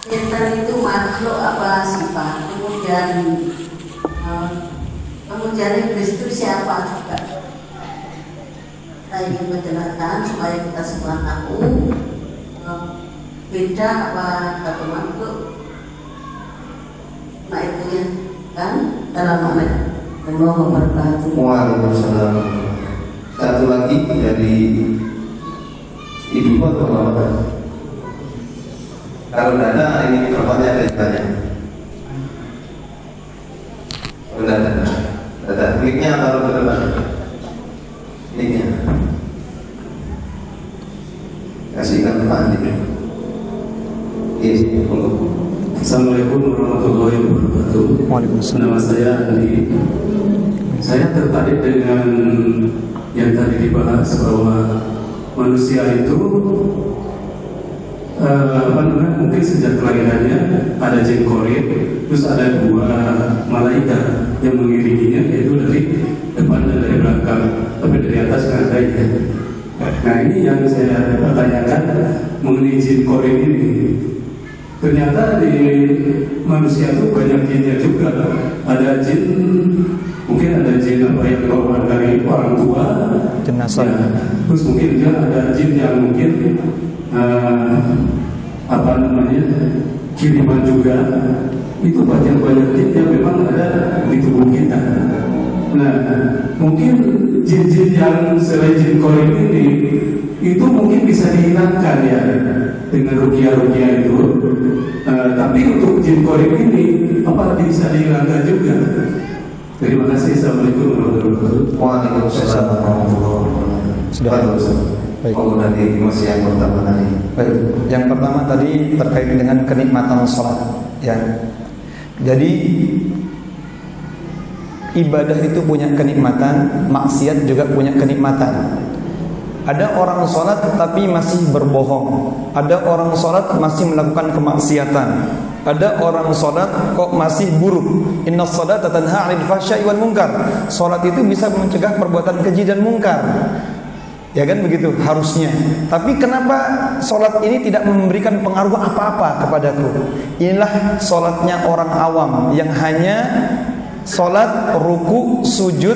setan itu makhluk apa sifat? Kemudian iblis itu siapa juga? Saya ingin menjelaskan supaya kita semua tahu beda apa satu makhluk. Nah itu ya kan dalam makna Allah wabarakatuh. Waalaikumsalam. Satu lagi dari Ibu atau Bapak? Kalau tidak ada, ini pertanyaan ada tanya. Tidak ada. Mic-nya taruh ke depan. Mic-nya kasihkan ke Pak Andi. Yes, Assalamualaikum warahmatullahi wabarakatuh. Waalaikumsalam. Nama saya Andi. Saya tertarik dengan yang tadi dibahas bahwa manusia itu mungkin sejak kelahirannya ada jin korin, terus ada dua malaikat yang mengiringinya, yaitu dari depan dan dari belakang, tapi dari atas nggak ada ya. Nah ini yang saya pertanyakan mengenai jin korin ini. Ternyata di manusia itu banyak jinnya juga. Ada jin, mungkin ada jin apa yang bawaan dari orang tua, Jenazah. ya. Terus mungkin juga ada jin yang mungkin kiriman juga. Itu banyak jin yang memang ada di tubuh kita. Nah, mungkin jin-jin yang selain jin korin ini itu mungkin bisa dihilangkan ya dengan ruqyah itu. Tapi untuk jin korin ini apa bisa dihilangkan juga? Terima kasih. Assalamualaikum warahmatullahi wabarakatuh. Waalaikumsalam warahmatullahi wabarakatuh. Sudah. Baik. Oh, nanti masih yang pertama tadi. Baik. Yang pertama tadi terkait dengan kenikmatan sholat. Ya. Jadi ibadah itu punya kenikmatan, maksiat juga punya kenikmatan. Ada orang sholat tapi masih berbohong. Ada orang sholat masih melakukan kemaksiatan. Ada orang sholat kok masih buruk. Inna sholata tanha 'anil fahsya'i wal munkar. Sholat itu bisa mencegah perbuatan keji dan mungkar. Ya kan begitu harusnya. Tapi kenapa sholat ini tidak memberikan pengaruh apa-apa kepadaku? Inilah sholatnya orang awam yang hanya sholat, ruku, sujud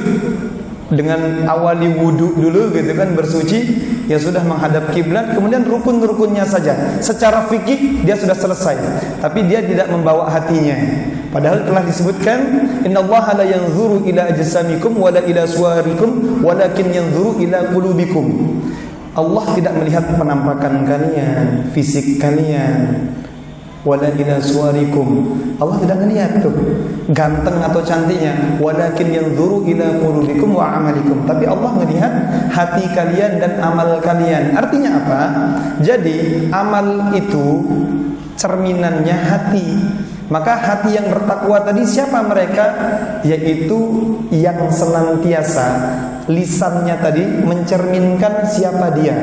dengan awali wudu dulu gitu kan, bersuci, ya sudah menghadap kiblat, kemudian rukun-rukunnya saja. Secara fikih dia sudah selesai, tapi dia tidak membawa hatinya. Padahal telah disebutkan, innallaha la yanzuru ila ajsamikum wala ila suwarikum walakin yanzuru ila qulubikum. Allah tidak melihat penampakan kalian, fisik kalian, wala ila suwarikum. Allah tidak melihat tuh ganteng atau cantiknya, walakin yanzuru ila qulubikum wa amalikum. Tapi Allah melihat hati kalian dan amal kalian. Artinya apa? Jadi amal itu cerminannya hati. Maka hati yang bertakwa tadi siapa mereka? Yaitu yang senantiasa lisannya tadi mencerminkan siapa dia.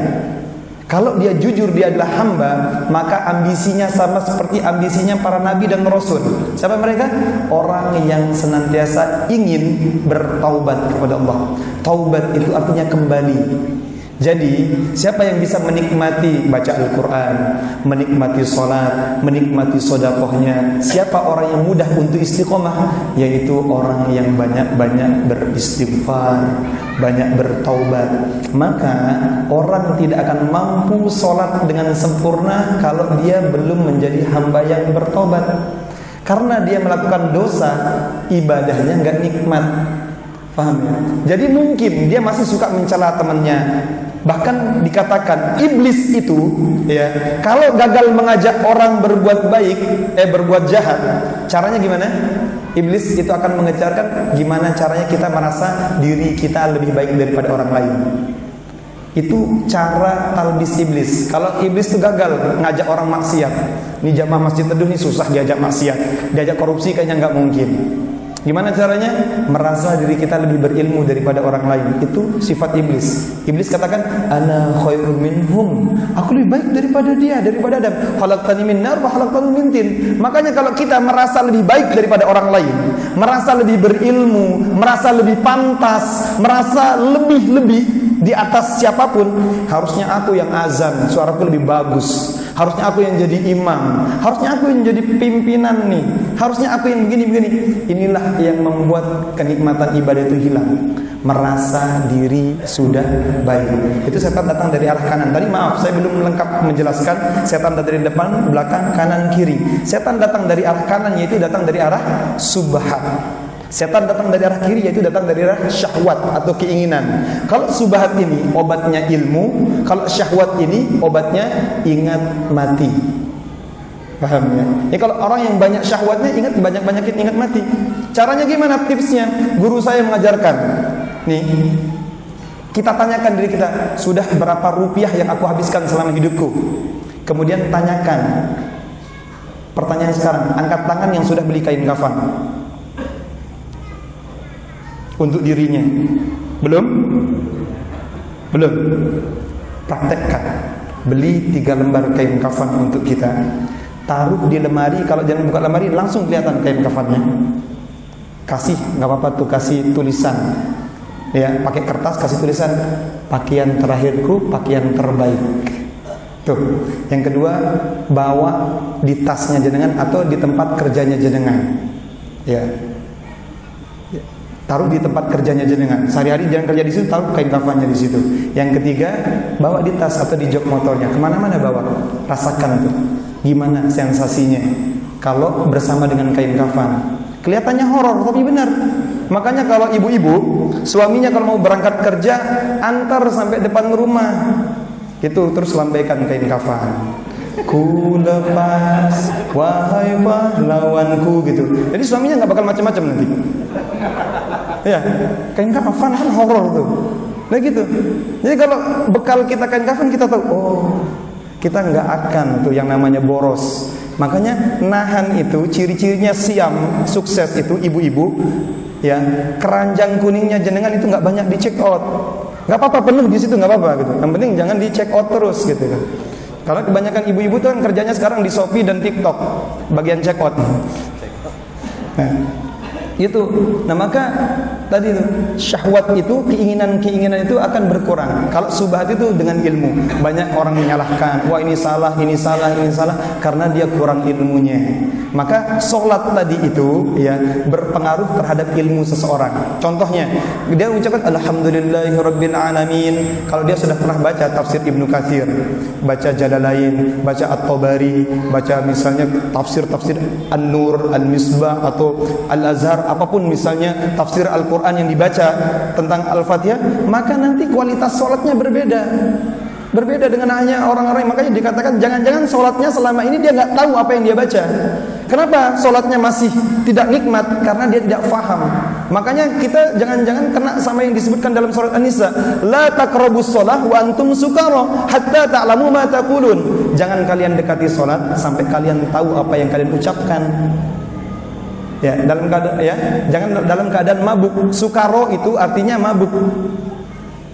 Kalau dia jujur dia adalah hamba, maka ambisinya sama seperti ambisinya para nabi dan rasul. Siapa mereka? Orang yang senantiasa ingin bertaubat kepada Allah. Taubat itu artinya kembali. Jadi siapa yang bisa menikmati baca Al-Quran, menikmati sholat, menikmati sodakohnya? Siapa orang yang mudah untuk istiqomah? Yaitu orang yang banyak-banyak beristighfar, banyak bertaubat. Maka orang tidak akan mampu sholat dengan sempurna kalau dia belum menjadi hamba yang bertaubat. Karena dia melakukan dosa, ibadahnya nggak nikmat. Paham ya? Jadi mungkin dia masih suka mencela temannya. Bahkan dikatakan iblis itu ya, kalau gagal mengajak orang berbuat baik, berbuat jahat, caranya gimana? Iblis itu akan mengejarkan gimana caranya kita merasa diri kita lebih baik daripada orang lain. Itu cara talbis iblis. Kalau iblis itu gagal ngajak orang maksiat, ini jamaah masjid teduh nih susah diajak maksiat, diajak korupsi kayaknya nggak mungkin. Gimana caranya? Merasa diri kita lebih berilmu daripada orang lain. Itu sifat iblis. Iblis katakan, ana khairun minhum. Aku lebih baik daripada dia, daripada Adam. Khalaqtani min nar wa khalaqtahu min tin. Makanya kalau kita merasa lebih baik daripada orang lain, merasa lebih berilmu, merasa lebih pantas, merasa lebih di atas siapapun, harusnya aku yang azan, suaraku lebih bagus. Harusnya aku yang jadi imam, harusnya aku yang jadi pimpinan nih, harusnya aku yang begini-begini. Inilah yang membuat kenikmatan ibadah itu hilang. Merasa diri sudah baik. Itu setan datang dari arah kanan. Tadi maaf, saya belum lengkap menjelaskan. Setan datang dari depan, belakang, kanan, kiri. Setan datang dari arah kanan, yaitu datang dari arah subhat. Setan datang dari arah kiri, yaitu datang dari arah syahwat atau keinginan. Kalau subhat ini obatnya ilmu, kalau syahwat ini obatnya ingat mati. Paham ya? Ini kalau orang yang banyak syahwatnya, ingat banyak-banyakin ingat mati. Caranya gimana? Tipsnya, guru saya mengajarkan. Nih, kita tanyakan diri kita, sudah berapa rupiah yang aku habiskan selama hidupku? Kemudian tanyakan. Pertanyaan sekarang, angkat tangan yang sudah beli kain kafan untuk dirinya. Belum? Praktekkan. Beli 3 lembar kain kafan untuk kita, taruh di lemari. Kalau jangan buka lemari, langsung kelihatan kain kafannya. Kasih, nggak apa-apa tuh, kasih tulisan. Ya, pakai kertas, kasih tulisan, pakaian terakhirku, pakaian terbaik. Tuh. Yang kedua, bawa di tasnya jenengan atau di tempat kerjanya jenengan. Ya. Taruh di tempat kerjanya jenengan. Sehari-hari jangan kerja di situ, taruh kain kafannya di situ. Yang ketiga, bawa di tas atau di jok motornya. Kemana-mana bawa. Rasakan tuh, gimana sensasinya kalau bersama dengan kain kafan. Kelihatannya horor, tapi benar. Makanya kalau ibu-ibu, suaminya kalau mau berangkat kerja, antar sampai depan rumah. Itu terus lambaikan kain kafan. Ku lepas, wahai pahlawanku, gitu. Jadi suaminya nggak bakal macam-macam nanti. Ya, kain kafan kan horor tuh. Nah gitu. Jadi kalau bekal kita kain kafan, kita tahu, oh, kita nggak akan tuh yang namanya boros. Makanya nahan itu, ciri-cirinya siam sukses itu ibu-ibu, ya, keranjang kuningnya jenengan itu nggak banyak di check out. Nggak apa-apa, penuh di situ nggak apa-apa gitu. Yang penting jangan di check out terus gitu kan. Karena kebanyakan ibu-ibu tuh kan kerjanya sekarang di Shopee dan TikTok, bagian check out. Nah, itu. Nah, maka tadi itu syahwat itu, keinginan itu akan berkurang. Kalau subhat itu dengan ilmu. Banyak orang menyalahkan, wah ini salah karena dia kurang ilmunya. Maka sholat tadi itu ya berpengaruh terhadap ilmu seseorang. Contohnya, dia mengucapkan alhamdulillahirabbil alamin kalau dia sudah pernah baca tafsir Ibnu Katsir, baca Jalalain, baca At-Tabari, baca misalnya tafsir An-Nur, Al-Misbah atau Al-Azhar, apapun misalnya tafsir Al-Quran yang dibaca tentang Al-Fatihah, maka nanti kualitas sholatnya berbeda dengan hanya orang-orang. Makanya dikatakan jangan-jangan sholatnya selama ini dia nggak tahu apa yang dia baca. Kenapa sholatnya masih tidak nikmat? Karena dia tidak faham. Makanya kita jangan-jangan kena sama yang disebutkan dalam surat An-Nisa, la taqrabus shalah wa antum sukara hatta ta'lamu ma taqulun. Jangan kalian dekati sholat sampai kalian tahu apa yang kalian ucapkan. Ya, jangan dalam keadaan mabuk. Sukaro itu artinya mabuk.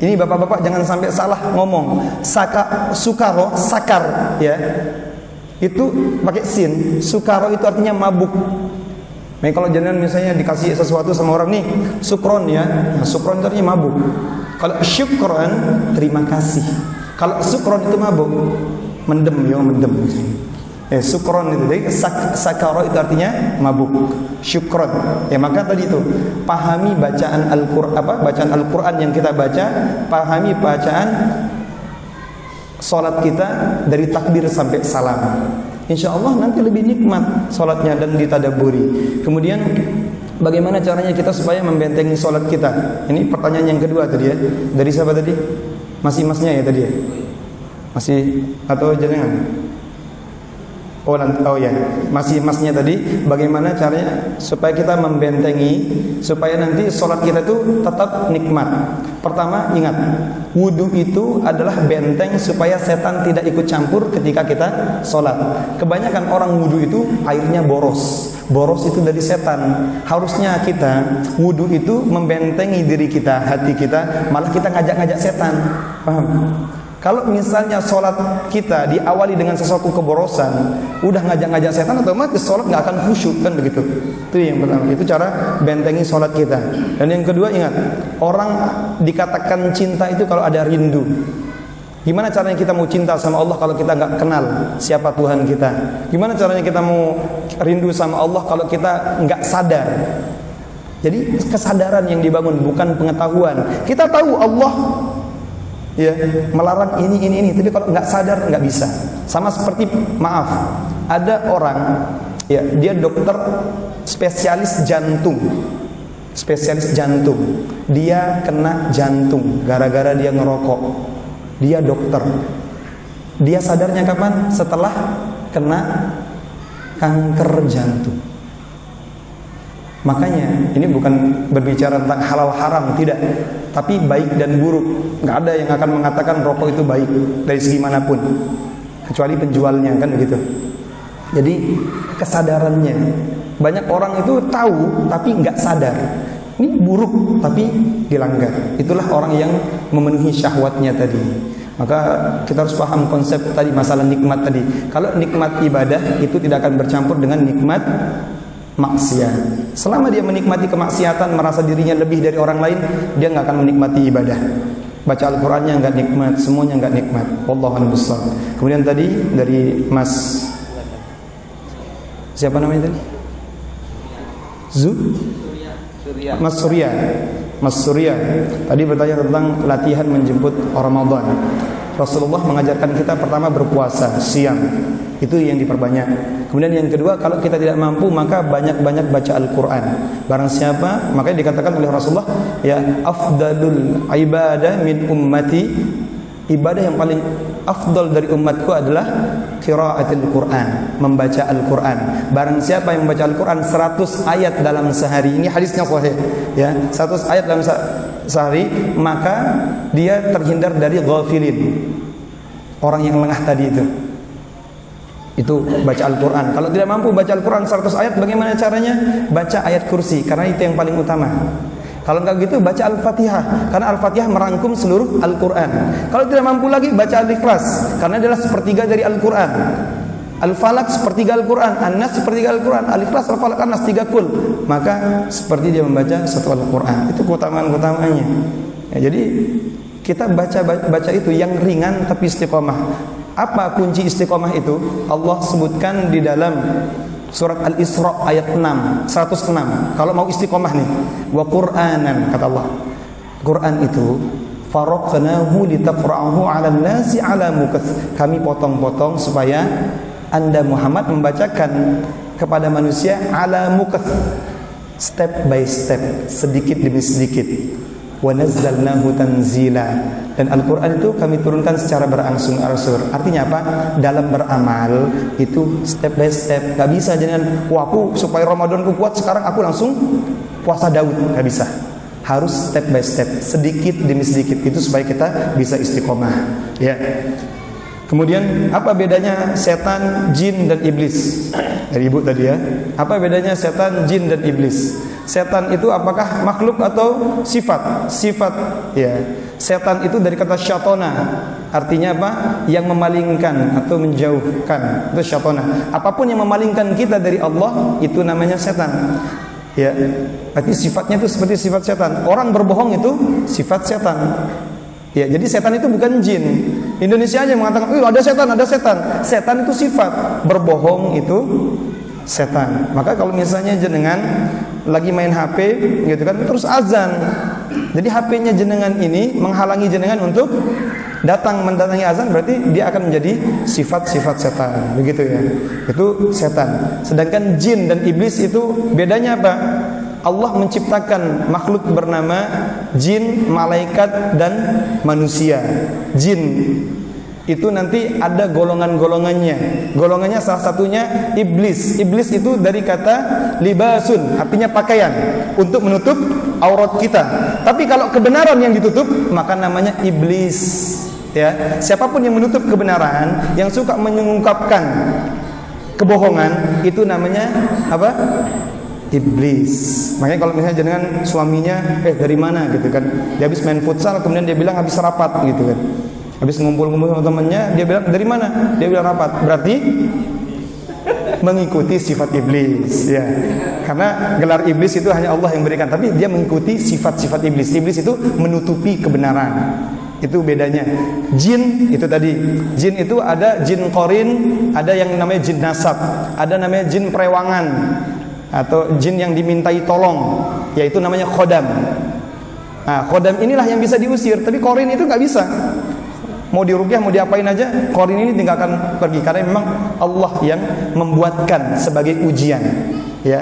Ini bapak-bapak jangan sampai salah ngomong. Sukaro, sakar, ya. Itu pakai sin. Sukaro itu artinya mabuk. Nah, kalau jangan misalnya dikasih sesuatu sama orang nih, sukron ya. Nah, sukron itu artinya mabuk. Kalau syukron, terima kasih. Kalau sukron itu mabuk, mendem. Sukron itu, jadi sakaro itu artinya mabuk. Syukron. Ya, maka tadi itu pahami bacaan Al-Quran yang kita baca, pahami bacaan salat kita dari takbir sampai salam. Insya Allah nanti lebih nikmat salatnya dan ditadaburi. Kemudian bagaimana caranya kita supaya membentengi salat kita? Ini pertanyaan yang kedua tadi ya. Dari siapa tadi? Masih masnya ya tadi ya? Masih atau jenengan? Oh ya, masih masnya tadi, bagaimana caranya supaya kita membentengi, supaya nanti sholat kita itu tetap nikmat. Pertama, ingat, wudu itu adalah benteng supaya setan tidak ikut campur ketika kita sholat. Kebanyakan orang wudu itu airnya boros. Boros itu dari setan. Harusnya kita wudu itu membentengi diri kita, hati kita, malah kita ngajak-ngajak setan. Paham? Kalau misalnya sholat kita diawali dengan sesuatu keborosan, udah ngajak-ngajak setan, otomatis sholat nggak akan khusyuk, kan begitu. Itu yang pertama. Itu cara bentengi sholat kita. Dan yang kedua, ingat, orang dikatakan cinta itu kalau ada rindu. Gimana caranya kita mau cinta sama Allah kalau kita nggak kenal siapa Tuhan kita? Gimana caranya kita mau rindu sama Allah kalau kita nggak sadar? Jadi kesadaran yang dibangun, bukan pengetahuan. Kita tahu Allah ya melarang ini, tapi kalau nggak sadar nggak bisa. Sama seperti, maaf, ada orang ya, dia dokter spesialis jantung, dia kena jantung gara-gara dia ngerokok. Dia dokter, dia sadarnya kapan? Setelah kena kanker jantung. Makanya ini bukan berbicara tentang halal haram, tidak, tapi baik dan buruk. Nggak ada yang akan mengatakan rokok itu baik dari segi manapun, kecuali penjualnya, kan begitu. Jadi kesadarannya, banyak orang itu tahu tapi nggak sadar. Ini buruk tapi dilanggar. Itulah orang yang memenuhi syahwatnya tadi. Maka kita harus paham konsep tadi, masalah nikmat tadi. Kalau nikmat ibadah itu tidak akan bercampur dengan nikmat maksiat. Selama dia menikmati kemaksiatan, merasa dirinya lebih dari orang lain, dia nggak akan menikmati ibadah. Baca Al-Qur'annya nggak nikmat, semuanya nggak nikmat. Wallahu a'lam bishawab. Kemudian tadi dari Mas, siapa namanya tadi? Mas Surya tadi bertanya tentang latihan menjemput Ramadan. Rasulullah mengajarkan kita pertama berpuasa, siang, itu yang diperbanyak. Kemudian yang kedua, kalau kita tidak mampu maka banyak-banyak baca Al-Quran. Barang siapa, makanya dikatakan oleh Rasulullah, ya afdalul ibadah min ummati, ibadah yang paling afdal dari umatku adalah qiraatul Quran, membaca Al-Quran. Barang siapa yang membaca Al-Quran 100 ayat dalam sehari, ini hadisnya sahih ya, 100 ayat dalam sehari, maka dia terhindar dari ghafilin, orang yang lengah tadi itu baca Al-Quran. Kalau tidak mampu baca Al-Quran 100 ayat, bagaimana caranya? Baca ayat kursi, karena itu yang paling utama. Kalau enggak gitu, baca Al-Fatihah, karena Al-Fatihah merangkum seluruh Al-Quran. Kalau tidak mampu lagi, baca Al-Ikhlas, karena adalah sepertiga dari Al-Quran. Al-Falaq sepertiga Al-Quran, An-Nas sepertiga Al-Quran, Al-Ikhlas, Al-Falaq, An-Nas 3 kul. Maka seperti dia membaca satu Al-Quran. Itu keutamaan-keutamanya ya, jadi kita baca itu yang ringan tapi istiqomah. Apa kunci istiqomah itu? Allah sebutkan di dalam surat Al-Isra ayat 6, 106. Kalau mau istiqomah nih, wa Qur'anan, kata Allah. Quran itu faraqnahu litaqra'ahu 'alan nasi 'ala mukath. Kami potong-potong supaya Anda Muhammad membacakan kepada manusia 'ala mukath, step by step, sedikit demi sedikit. Wa nazzalnahu tanzila, dan Al-Quran itu kami turunkan secara berangsur-angsur. Artinya apa? Dalam beramal itu step by step. Gak bisa jangan, wah aku supaya Ramadanku kuat sekarang aku langsung puasa Daud, gak bisa. Harus step by step, sedikit demi sedikit, itu supaya kita bisa istiqomah ya. Kemudian apa bedanya setan, jin, dan iblis? Dari ibu tadi ya. Apa bedanya setan, jin, dan iblis? Setan itu apakah makhluk atau sifat? Sifat ya. Setan itu dari kata syatona, artinya apa? Yang memalingkan atau menjauhkan, itu syatona. Apapun yang memalingkan kita dari Allah, itu namanya setan ya. Berarti sifatnya itu seperti sifat setan. Orang berbohong itu sifat setan ya. Jadi setan itu bukan jin. Indonesia aja mengatakan, ada setan, ada setan. Setan itu sifat, berbohong itu setan. Maka kalau misalnya jenengan lagi main HP gitu kan, terus azan, jadi HP-nya jenengan ini menghalangi jenengan untuk mendatangi azan, berarti dia akan menjadi sifat-sifat setan, begitu ya. Itu setan. Sedangkan jin dan iblis itu bedanya apa? Allah menciptakan makhluk bernama jin, malaikat, dan manusia. Jin Itu nanti ada golongan-golongannya. Golongannya salah satunya iblis. Iblis itu dari kata libasun, artinya pakaian untuk menutup aurat kita. Tapi kalau kebenaran yang ditutup, maka namanya iblis. Ya, siapapun yang menutup kebenaran, yang suka mengungkapkan kebohongan, itu namanya apa? Iblis. Makanya kalau misalnya dengan suaminya, dari mana gitu kan? Dia habis main futsal, kemudian dia bilang habis rapat gitu kan. Habis ngumpul-ngumpul sama temannya, dia bilang dari mana? Dia bilang rapat. Berarti mengikuti sifat iblis, ya. Karena gelar iblis itu hanya Allah yang berikan, tapi dia mengikuti sifat-sifat iblis. Iblis itu menutupi kebenaran. Itu bedanya. Jin itu tadi. Jin itu ada jin qarin, ada yang namanya jin nasab, ada namanya jin perewangan atau jin yang dimintai tolong, yaitu namanya khodam. Nah, khodam inilah yang bisa diusir, tapi qarin itu nggak bisa. Mau diruqyah, mau diapain aja, qarin ini tinggalkan pergi, karena memang Allah yang membuatkan sebagai ujian. Ya,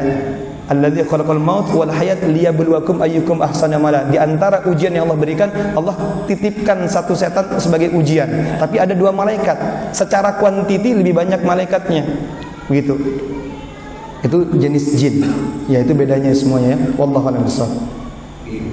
alladzi khalaqal maut wal hayat liyabluwakum ayyukum ahsanu amala. Di antara ujian yang Allah berikan, Allah titipkan satu setan sebagai ujian. Tapi ada 2 malaikat. Secara kuantiti lebih banyak malaikatnya. Begitu. Itu jenis jin. Ya, itu bedanya semuanya ya. Wallahu a'lam bishawab.